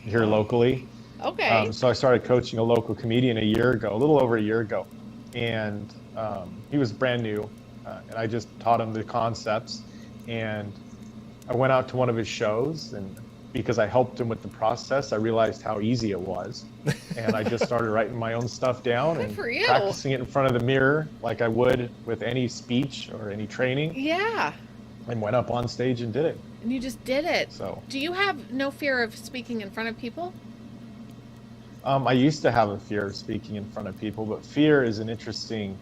here locally. Okay. So I started coaching a local comedian a little over a year ago. And he was brand new. And I just taught him the concepts. And I went out to one of his shows, and because I helped him with the process, I realized how easy it was. And I just started writing my own stuff down and practicing it in front of the mirror like I would with any speech or any training. Yeah. And went up on stage and did it. And you just did it. So. Do you have no fear of speaking in front of people? I used to have a fear of speaking in front of people, but fear is an interesting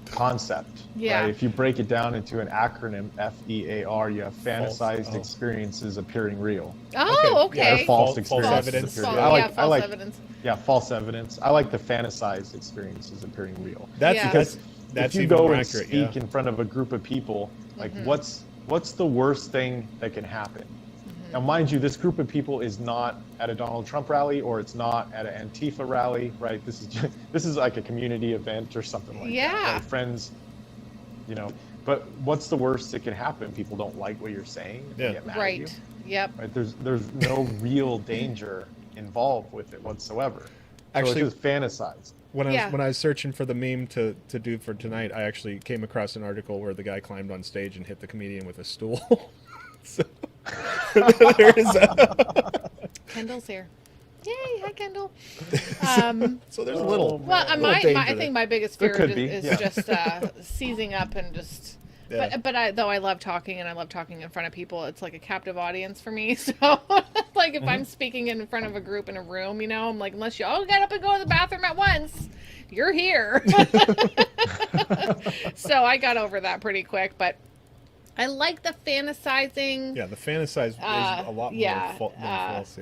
concept. Yeah. Right? If you break it down into an acronym, FEAR, you have fantasized experiences appearing real. Oh, okay. Or false experiences evidence. appearing real. False evidence. Yeah, false evidence. I like the fantasized experiences appering real. That's because that's if you even go more and accurate, speak in front of a group of people, like what's the worst thing that can happen? Now, mind you, this group of people is not at a Donald Trump rally, or it's not at an Antifa rally, right? This is like a community event or something like that. Right? Friends, But what's the worst that can happen? People don't like what you're saying. They get mad at you. Yep. Right? There's no real danger involved with it whatsoever. Actually, so it's just fantasized. When I was searching for the meme to do for tonight, I actually came across an article where the guy climbed on stage and hit the comedian with a stool. So there is Kendall's here. Yay! Hi, Kendall. So there's a little. Well, I think my biggest fear is just seizing up and just. Yeah. But I love talking, and I love talking in front of people. It's like a captive audience for me. So, like, if I'm speaking in front of a group in a room, you know, I'm like, unless you all get up and go to the bathroom at once, you're here. So I got over that pretty quick, but I like the fantasizing. Yeah, the fantasize is a lot more false.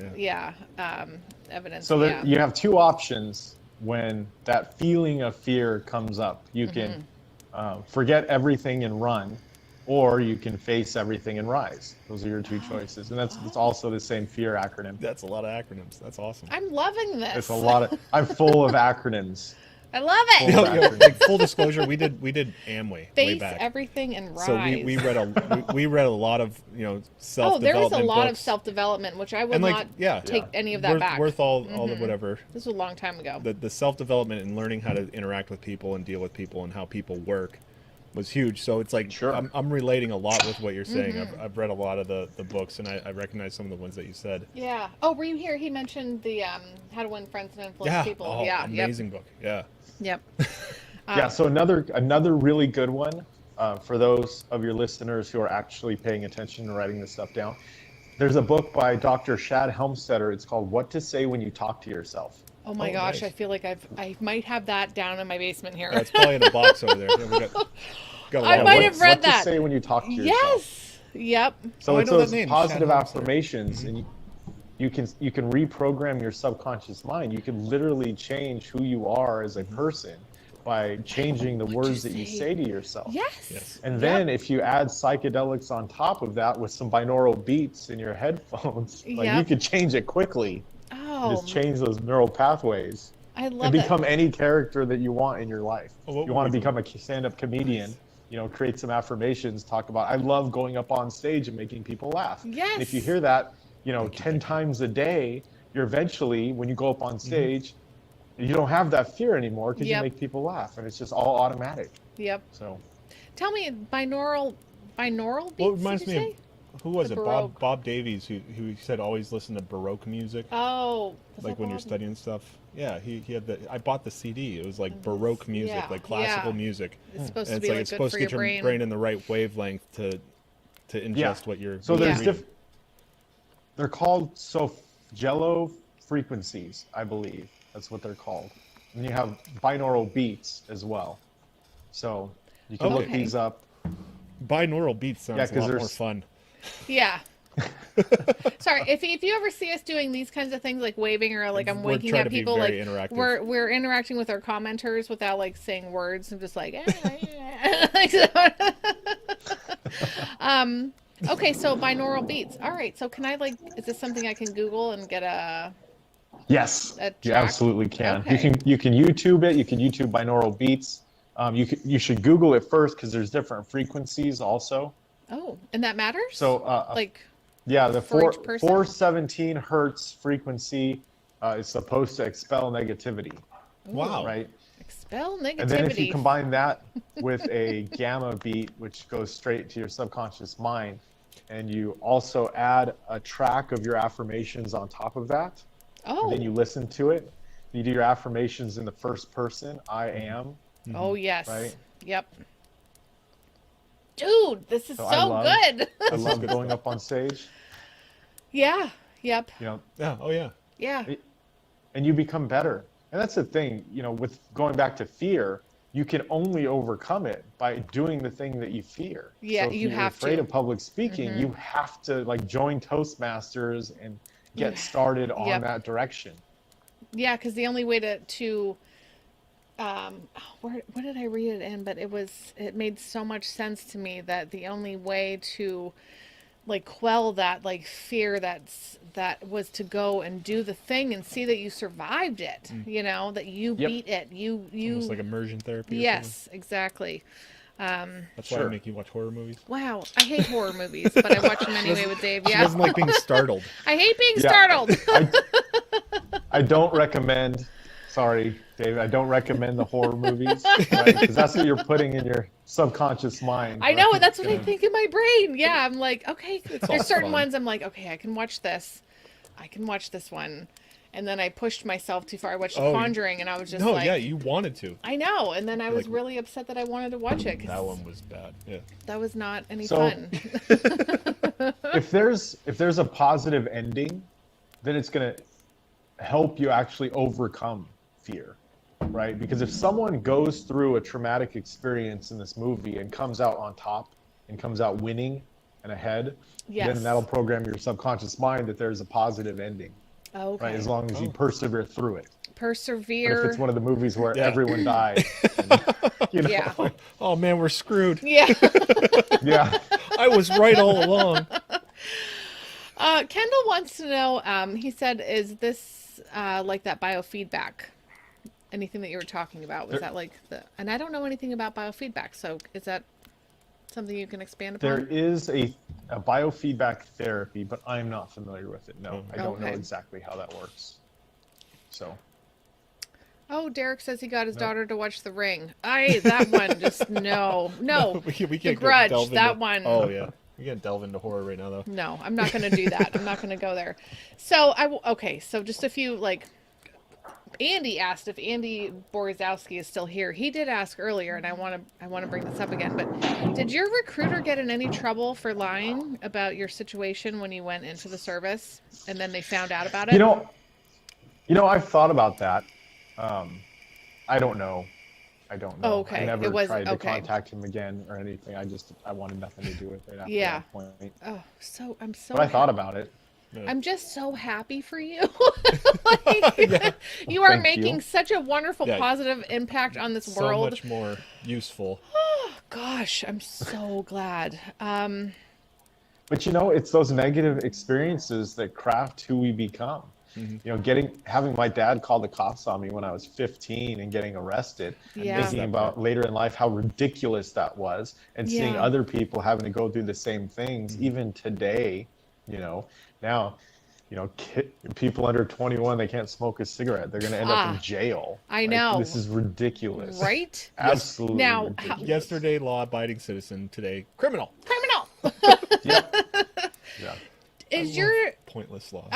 Evidence. So you have two options when that feeling of fear comes up. You can forget everything and run, or you can face everything and rise. Those are your two choices, and it's also the same FEAR acronym. That's a lot of acronyms. That's awesome. I'm loving this. It's a lot of. I'm full of acronyms. I love it. Like, full disclosure, we did Amway face way back. Everything and rise. So we read a lot lot of self-development. There was a lot books. Of self-development, which I will not take any of that back. Worth all the whatever. This was a long time ago. The self-development and learning how to interact with people and deal with people and how people work was huge. So it's like I'm relating a lot with what you're saying. I've read a lot of the books, and I recognize some of the ones that you said. Yeah. Oh, were you here? He mentioned the How to Win Friends and Influence People. Oh, amazing book. Yeah. Yep. So another really good one for those of your listeners who are actually paying attention and writing this stuff down. There's a book by Dr. Shad Helmstetter. It's called What to Say When You Talk to Yourself. Oh my gosh, nice. I feel like I might have that down in my basement here. It's probably in a box over there. I might have read that. What to say when you talk to yourself. Yes. Yep. So it's those positive affirmations, and you can reprogram your subconscious mind. You can literally change who you are as a person by changing the words that you say to yourself. Yes. And then if you add psychedelics on top of that with some binaural beats in your headphones, you could change it quickly. Just change those neural pathways. I love and become any character that you want in your life. Oh, you want to become a stand-up comedian, create some affirmations, talk about, I love going up on stage and making people laugh. Yes. And if you hear that, 10 times a day, you're eventually, when you go up on stage, you don't have that fear anymore because you make people laugh, and it's just all automatic. Yep. So, tell me, binaural beats, well, it reminds me of, who was it? Baroque. Bob Davies, who said always listen to Baroque music. Oh. Like when you're studying stuff. Yeah, he had I bought the CD. It was like Baroque music, like classical music. It's supposed and to be it's supposed to get your brain in the right wavelength to ingest what you're. So there's they're called Jello frequencies, I believe. That's what they're called. And you have binaural beats as well. So you can look these up. Binaural beats sounds a lot more fun. Yeah. Sorry, if you ever see us doing these kinds of things, like waving or like I'm winking at people, like we're interacting with our commenters without like saying words. I'm just like, okay, so binaural beats. All right, so can I is this something I can Google and get a? Yes, you absolutely can. Okay. You can YouTube it. You can YouTube binaural beats. You should Google it first because there's different frequencies also. Oh, and that matters? So the 417 hertz frequency is supposed to expel negativity. Wow. Right? Expel negativity. And then if you combine that with a gamma beat, which goes straight to your subconscious mind, and you also add a track of your affirmations on top of that, and then you listen to it, you do your affirmations in the first person, I am. Oh, yes. Right? Yep. Dude, this is so good. I love going up on stage. Yeah. Yep. Yeah. Oh, yeah. Yeah. And you become better. And that's the thing, with going back to fear, you can only overcome it by doing the thing that you fear. Yeah, so if you're afraid of public speaking, you have to join Toastmasters and get started on that direction. Yeah, because the only way to where did I read it in? But it made so much sense to me that the only way to quell that fear that was to go and do the thing and see that you survived it, that you beat it. You almost like immersion therapy. Yes, exactly. That's why I make you watch horror movies. Wow, I hate horror movies, but I watch them anyway with Dave. She doesn't like being startled. I hate being startled. I don't recommend Sorry, David. I don't recommend the horror movies, right? Because that's what you're putting in your subconscious mind. I know, that's what I think in my brain. Yeah, I'm like, okay, there's certain fun. ones I'm like, okay, I can watch this. I can watch this one. And then I pushed myself too far. I watched The Conjuring, and I was just like... No, yeah, you wanted to. I know, and then I was really upset that I wanted to watch it. 'Cause that one was bad, yeah. That was not any fun. if there's a positive ending, then it's going to help you actually overcome fear, right? Because if someone goes through a traumatic experience in this movie and comes out on top and comes out winning and ahead, then that'll program your subconscious mind that there's a positive ending. Okay. Right, as long as you persevere through it. Persevere. But if it's one of the movies where everyone dies, and, Yeah. Oh man, we're screwed. Yeah. Yeah. I was right all along. Kendall wants to know, he said, is this like that biofeedback? Anything that you were talking about? Was that like the... And I don't know anything about biofeedback, so is that something you can expand upon? There is a biofeedback therapy, but I'm not familiar with it. No, I don't know exactly how that works. So. Oh, Derek says he got his daughter to watch The Ring. That one just no. we can't The Grudge, that one. Oh yeah, we can't delve into horror right now though. No, I'm not going to do that. I'm not going to go there. So so just a few like. Andy asked if Andy Borzowski is still here. He did ask earlier, and I want to bring this up again. But did your recruiter get in any trouble for lying about your situation when you went into the service, and then they found out about it? You know, I've thought about that. I don't know. Oh, okay. I never tried to contact him again or anything. I wanted nothing to do with it after that point. Oh, I'm so. But I thought about it. Yeah. I'm just so happy for you. You are making such a wonderful, positive impact on this world. So much more useful. Oh, gosh, I'm so glad. But it's those negative experiences that craft who we become. Mm-hmm. Having my dad call the cops on me when I was 15 and getting arrested, and thinking about later in life how ridiculous that was, and seeing other people having to go through the same things, even today, now, people under 21, they can't smoke a cigarette. They're going to end up in jail. I know. This is ridiculous. Right? Absolutely now, ridiculous. Yesterday, law-abiding citizen. Today, criminal. Yeah. Is your pointless law?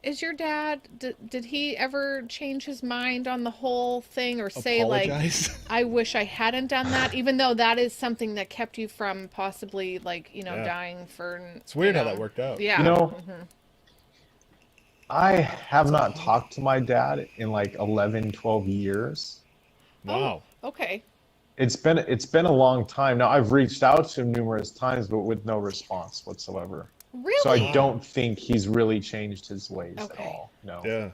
Is your dad? Did he ever change his mind on the whole thing, or say Apologize? like, "I wish I hadn't done that," even though that is something that kept you from possibly dying for? It's weird how that worked out. Yeah. I have not talked to my dad in like 11, 12 years. Wow. Oh, okay. It's been a long time now. I've reached out to him numerous times, but with no response whatsoever. Really? So I don't think he's really changed his ways at all. No. Yeah.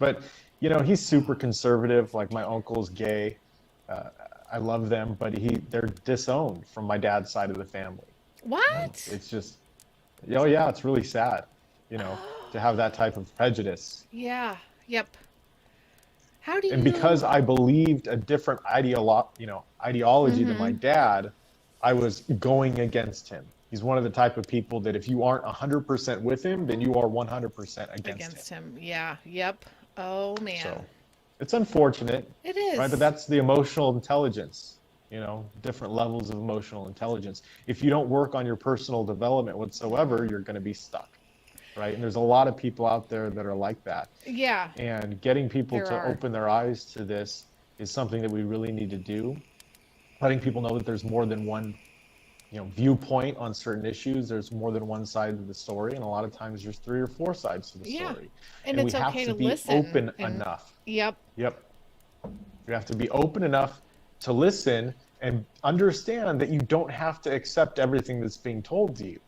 But he's super conservative. Like, my uncle's gay. I love them, but they're disowned from my dad's side of the family. What? It's just, it's really sad, to have that type of prejudice. Yeah. Yep. How do you? And because I believed a different ideology than my dad, I was going against him. He's one of the type of people that if you aren't 100% with him, then you are 100% against him. Yeah. Yep. Oh, man. So it's unfortunate. It is. Right, but that's the emotional intelligence, different levels of emotional intelligence. If you don't work on your personal development whatsoever, you're going to be stuck. Right? And there's a lot of people out there that are like that. Yeah. And getting people to open their eyes to this is something that we really need to do. Letting people know that there's more than one viewpoint on certain issues. There's more than one side of the story, and a lot of times there's 3 or 4 sides to the story. And it's we have okay to be listen. open enough. Yep. You have to be open enough to listen and understand that you don't have to accept everything that's being told to you.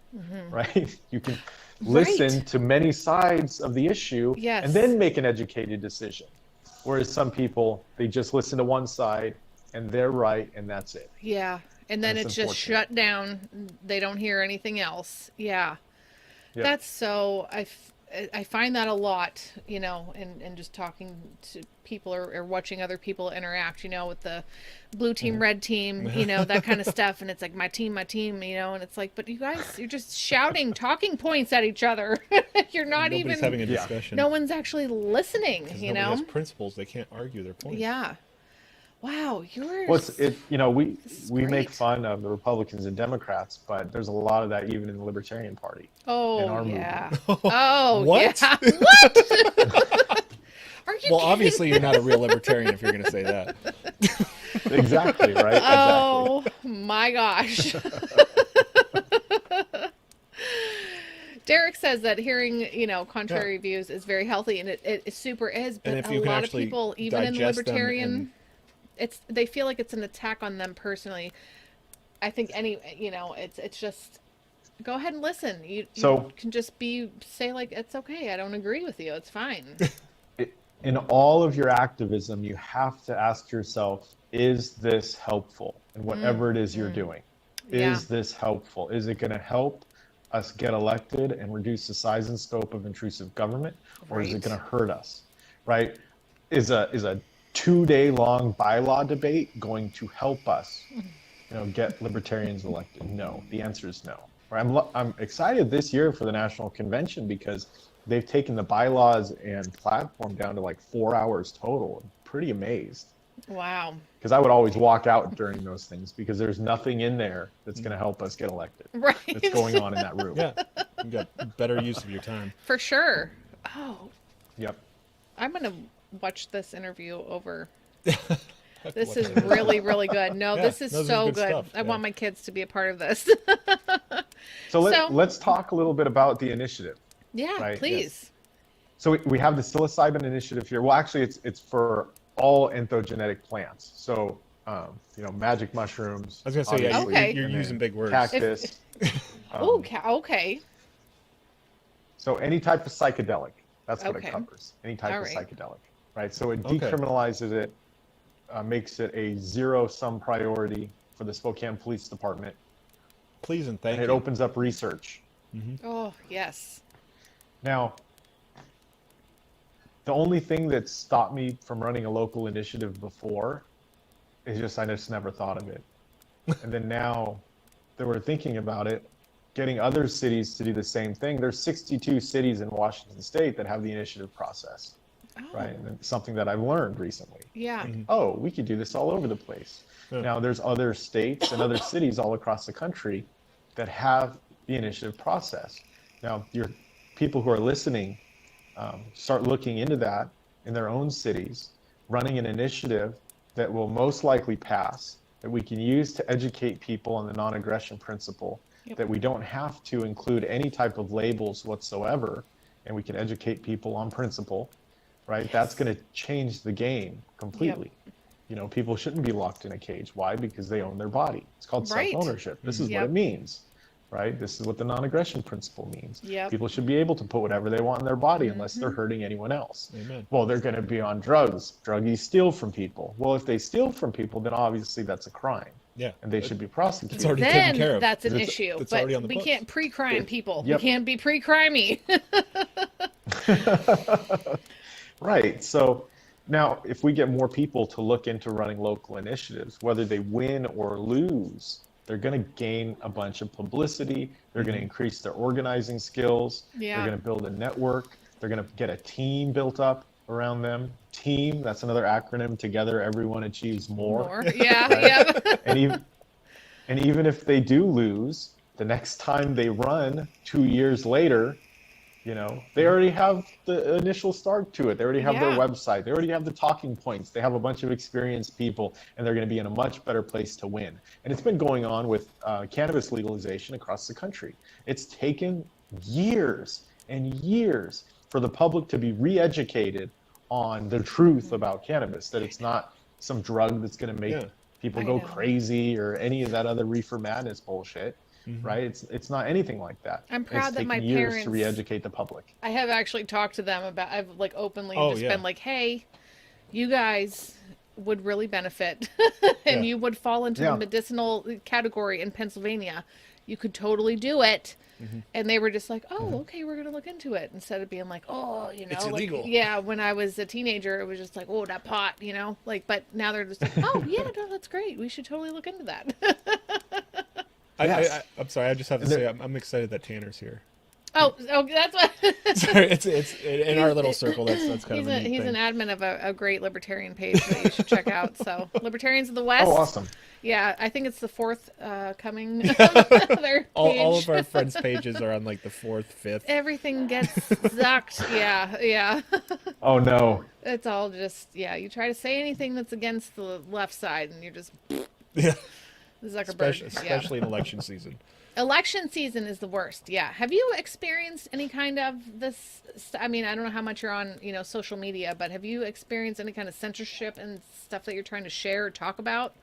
Right? You can listen to many sides of the issue and then make an educated decision. Whereas some people, they just listen to one side and they're right and that's it. Yeah. And then it's just shut down. They don't hear anything else. Yeah. Yep. That's so, I find that a lot, and just talking to people or watching other people interact, with the blue team, red team, that kind of stuff. And it's like, my team, and it's like, but you guys, you're just shouting talking points at each other. You're not Nobody's even having a discussion. No one's actually listening, Nobody has principles. They can't argue their points. Yeah. Wow, we make fun of the Republicans and Democrats, but there's a lot of that even in the Libertarian Party. Oh, yeah. Oh, what? Yeah. What? Are you well, obviously you're not a real Libertarian if you're going to say that. Exactly, right? Oh, my gosh. Derek says that hearing, contrary views is very healthy, and it super is. But a lot of people, even in the Libertarian, they feel like it's an attack on them personally. I think it's just go ahead and listen. You can just say like, it's okay. I don't agree with you. It's fine. In all of your activism, you have to ask yourself, is this helpful? And whatever it is you're doing, is this helpful? Is it going to help us get elected and reduce the size and scope of intrusive government, or is it going to hurt us? Right? Is a 2-day long bylaw debate going to help us, get libertarians elected? No. The answer is no. Right? I'm excited this year for the national convention because they've taken the bylaws and platform down to like 4 hours total. I'm pretty amazed. Wow. Because I would always walk out during those things because there's nothing in there that's going to help us get elected. Right. That's going on in that room. Yeah. You got better use of your time. For sure. Oh. Yep. I'm going to watch this interview over. This is really, really good. No, this is so good. I want my kids to be a part of this. So let's talk a little bit about the initiative. Yeah, right? Please. So we have the psilocybin initiative here. Well, actually, it's for all entheogenic plants. So, magic mushrooms. I was going to say, you're using big words. Cactus. Okay. So any type of psychedelic, that's what it covers. Any type of psychedelic, right? So it decriminalizes it, makes it a zero-sum priority for the Spokane Police Department. Please and thank you. And it opens up research. Mm-hmm. Oh, yes. Now, the only thing that stopped me from running a local initiative before is I just never thought of it. And then now that we're thinking about it, getting other cities to do the same thing. There's 62 cities in Washington State that have the initiative process, right? And it's something that I've learned recently. Yeah. Oh, we could do this all over the place. Yeah. Now, there's other states and other cities all across the country that have the initiative process. Now, your people who are listening, start looking into that in their own cities, running an initiative that will most likely pass, that we can use to educate people on the non-aggression principle, that we don't have to include any type of labels whatsoever, and we can educate people on principle, right? Yes. That's going to change the game completely. Yep. People shouldn't be locked in a cage. Why? Because they own their body. It's called self-ownership. This is what it means. Right? This is what the non-aggression principle means. Yep. People should be able to put whatever they want in their body unless they're hurting anyone else. Amen. Well, they're going to be on drugs. Druggies steal from people. Well, if they steal from people, then obviously that's a crime. Yeah. And they should be prosecuted. It's already taken care of. That's an issue. It's but already on the we books. Can't pre-crime people. Yep. We can't be pre-crimey. Right. So now if we get more people to look into running local initiatives, whether they win or lose, they're going to gain a bunch of publicity. They're going to increase their organizing skills. Yeah. They're going to build a network. They're going to get a team built up around them. Team, that's another acronym. Together, everyone achieves more. Yeah, right? yeah. And even if they do lose, the next time they run 2 years later, they already have the initial start to it. They already have their website. They already have the talking points. They have a bunch of experienced people, and they're going to be in a much better place to win. And it's been going on with cannabis legalization across the country. It's taken years and years for the public to be re-educated on the truth about cannabis, that it's not some drug that's going to make people go crazy or any of that other reefer madness bullshit. Right? It's not anything like that. I'm proud that my years parents to re-educate the public. I have actually talked to them about. I've openly been like, "Hey, you guys would really benefit, and you would fall into the medicinal category in Pennsylvania. you could totally do it. And they were just like, oh, okay, we're going to look into it. Instead of being like, oh, you know, it's illegal. Yeah, when I was a teenager, it was just like, oh, that pot, you know, like, but now they're just like, oh, yeah, no, that's great. We should totally look into that. I'm sorry. I just have to say, I'm excited that Tanner's here. Oh, that's what. Sorry, it's in our little circle. That's kind of a neat he's thing. an admin of a great libertarian page that you should check out. So, Libertarians of the West. Oh, awesome. Yeah, I think it's the fourth coming. All of our friends' pages are on like the 4th, 5th. Everything gets zucked. Yeah. Oh no. It's all just You try to say anything that's against the left side, and you're just Yeah. Zuckerberg. Especially in election season. Election season is the worst. Yeah. Have you experienced any kind of this? I mean, I don't know how much you're on, social media, but have you experienced any kind of censorship and stuff that you're trying to share or talk about?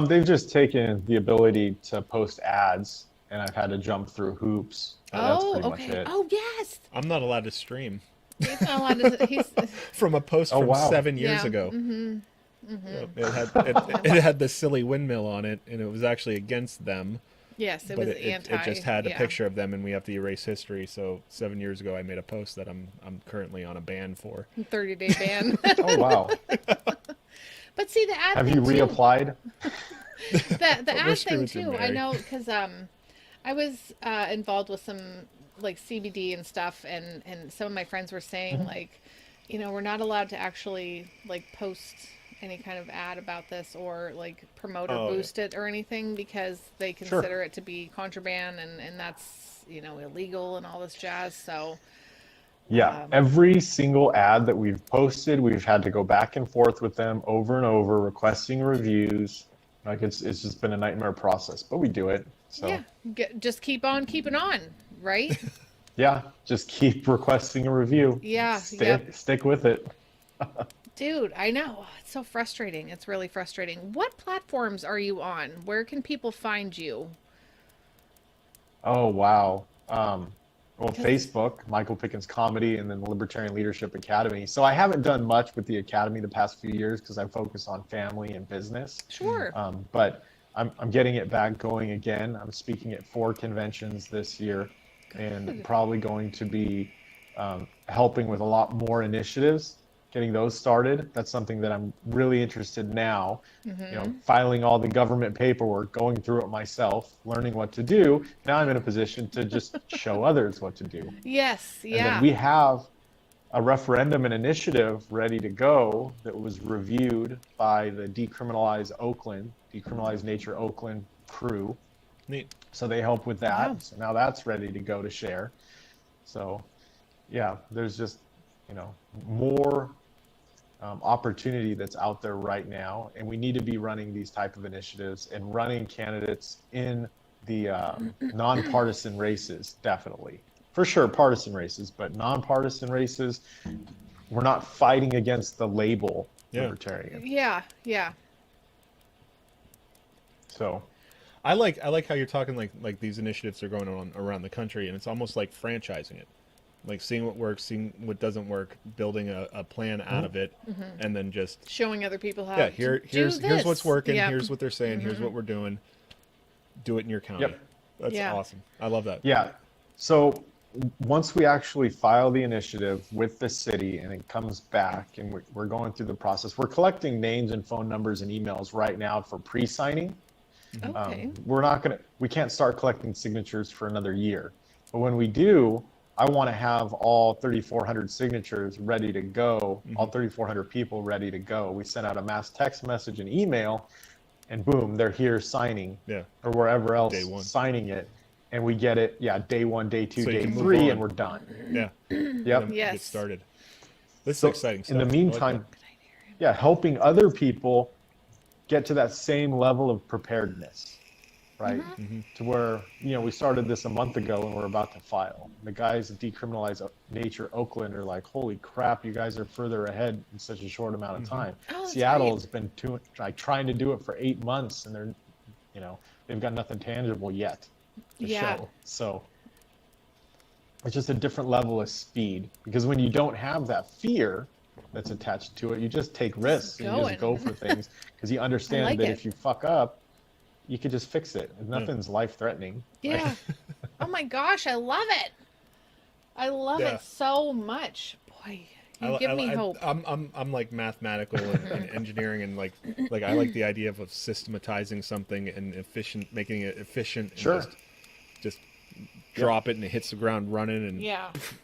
They've just taken the ability to post ads, and I've had to jump through hoops. That's pretty much it. Oh, yes. I'm not allowed to stream. He's not allowed to. From a post from 7 years ago. It had the silly windmill on it, and it was actually against them. Yes, it was anti. It just had a picture of them, and we have to erase history. So 7 years ago, I made a post that I'm currently on a ban for. 30-day ban. Oh wow! But see, the ad. Have you reapplied? The ad thing too. I know because I was involved with some like CBD and stuff, and some of my friends were saying like, we're not allowed to actually like post any kind of ad about this or like promote or boost it or anything because they consider it to be contraband and that's illegal and all this jazz. So every single ad that we've posted, we've had to go back and forth with them over and over, requesting reviews. Like it's just been a nightmare process, but we do it. So just keep on keeping on, right? Yeah, just keep requesting a review. Yeah, stick with it. Dude, I know. It's so frustrating. It's really frustrating. What platforms are you on? Where can people find you? Oh, wow. Well, Facebook, Michael Pickens Comedy, and then the Libertarian Leadership Academy. So I haven't done much with the Academy the past few years because I focus on family and business. Sure. But I'm getting it back going again. I'm speaking at 4 conventions this year and probably going to be helping with a lot more initiatives. Getting those started. That's something that I'm really interested now. Filing all the government paperwork, going through it myself, learning what to do. Now I'm in a position to just show others what to do. Yes, And then we have a referendum and initiative ready to go that was reviewed by the Decriminalize Nature Oakland crew. Neat. So they help with that. Wow. So now that's ready to go to share. So there's just more opportunity that's out there right now, and we need to be running these type of initiatives and running candidates in the nonpartisan races. Definitely, for sure, partisan races, but nonpartisan races. We're not fighting against the label libertarian. Yeah. So I like how you're talking like these initiatives are going on around the country, and it's almost like franchising it. Like seeing what works, seeing what doesn't work, building a plan out of it, and then just showing other people how. Here's what's working. Here's what they're saying. Here's what we're doing. Do it in your county. That's awesome. I love that. Yeah. So once we actually file the initiative with the city and it comes back, and we're going through the process, we're collecting names and phone numbers and emails right now for pre-signing. Okay. We can't start collecting signatures for another year, but when we do, I want to have all 3,400 signatures ready to go, all 3,400 people ready to go. We send out a mass text message and email, and boom, they're here signing, or wherever else signing it, and we get it, day 1, day 2, day 3, and we're done. Yeah. Yep. Get started. This is exciting stuff. In the meantime, helping other people get to that same level of preparedness. Right, to where we started this a month ago and we're about to file. The guys at Decriminalize Nature Oakland are like, "Holy crap, you guys are further ahead in such a short amount of time." Seattle has been trying to do it for 8 months, and they're, they've got nothing tangible yet to show. So it's just a different level of speed, because when you don't have that fear that's attached to it, you just take risks and you just go for things because you understand that if you fuck up, you could just fix it. Nothing's life-threatening. Yeah. Right? Oh my gosh, I love it. I love it so much. Boy, you give me hope. I'm like mathematical and engineering, and like I like the idea of systematizing something and making it efficient. Sure. And just drop it and it hits the ground running, and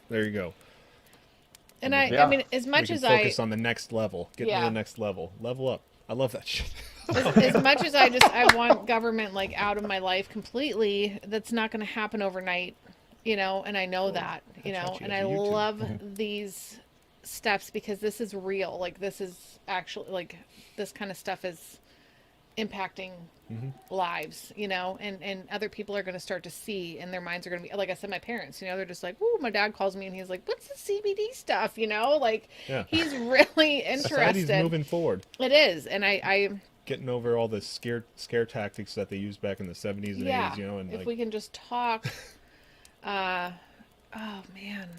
there you go. And I mean, as much as I focus on the next level, get to the next level, level up. I love that shit. As much as I want government like out of my life completely, that's not going to happen overnight, you know, and I know that, you know, and I love these steps because this is real. Like, this is actually, like, this kind of stuff is impacting lives, you know, and other people are going to start to see, and their minds are going to be, like I said, my parents, you know, they're just like, "Ooh," my dad calls me and he's like, "What's the CBD stuff?" You know, like, he's really interested. Society's moving forward. It is. And I getting over all the scare tactics that they used back in the 70s and 80s, you know, and if we can just talk, oh man,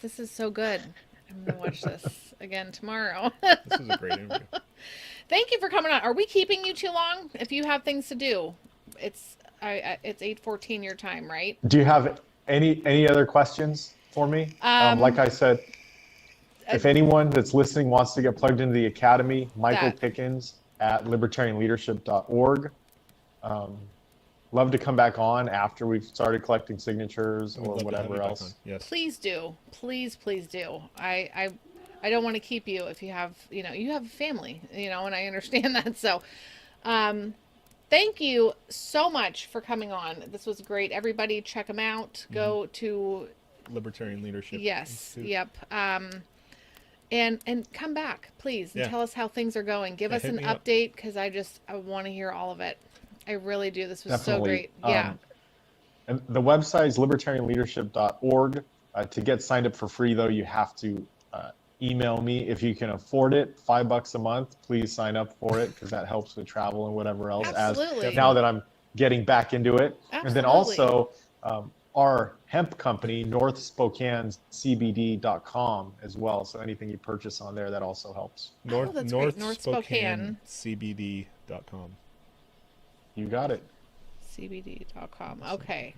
this is so good. I'm going to watch this again tomorrow. This was a great interview. Thank you for coming on. Are we keeping you too long? If you have things to do, it's 8:14 your time, right? Do you have any other questions for me? Like I said, if anyone that's listening wants to get plugged into the academy, Michael Pickens at libertarianleadership.org. Love to come back on after we've started collecting signatures or whatever else. Yes. Please do. Please do. I don't want to keep you if you have, you know, you have a family, you know, and I understand that. So, thank you so much for coming on. This was great. Everybody check them out. Go to Libertarian Leadership. Yes. Institute. Yep. And come back, please, and tell us how things are going. Give us an update, because I want to hear all of it. I really do. This was so great. Yeah. And the website is libertarianleadership.org. To get signed up for free, though, you have to email me if you can afford it. $5 a month. Please sign up for it, because that helps with travel and whatever else. Absolutely. Now that I'm getting back into it. Absolutely. And then also our hemp company, northspokanecbd.com as well. So anything you purchase on there, that also helps. North Spokane CBD.com. You got it. CBD.com. Okay.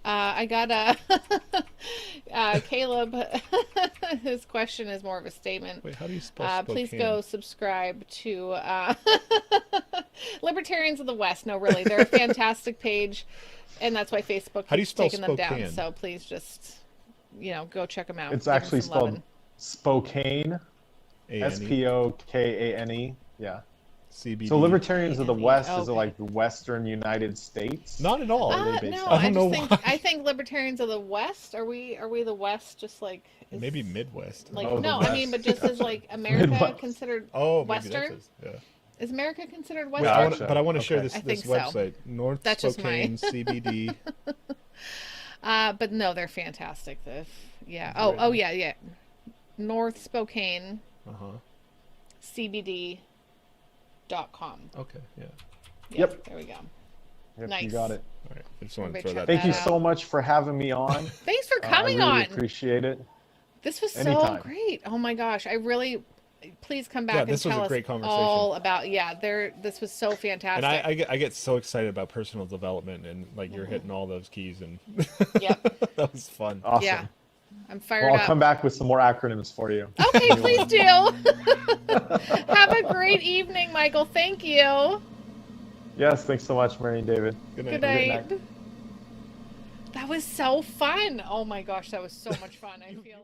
I got Caleb. His question is more of a statement. Wait, how do you spell please go subscribe to Libertarians of the West. No, really, they're a fantastic page, and that's why Facebook keeps taking them down. So please just, you know, go check them out. It's actually spelled Spokane, Spokane. Yeah. CBD. So Libertarians of the West is like the Western United States? Not at all. No, I think Libertarians of the West. Are we the West? Just like maybe Midwest. Like no, I mean, but just as like America considered Western. Is America considered Western? But I want to share this website, North Spokane CBD. But no, they're fantastic. Oh yeah. North Spokane. CBD.com. Okay, yeah. Yep. There we go. Yep, nice. You got it. All right. I just want to throw that. Thank you so much for having me on. Thanks for coming on. I really appreciate it. This was so great. Oh my gosh. Please come back and tell us all about, this was so fantastic. And I get so excited about personal development, and like you're hitting all those keys, and that was fun. Awesome. Yeah. I'm fired up. I'll come back with some more acronyms for you. Okay, please do. Have a great evening, Michael. Thank you. Yes, thanks so much, Mary and David. Good night. Good night. That was so fun. Oh my gosh, that was so much fun. I feel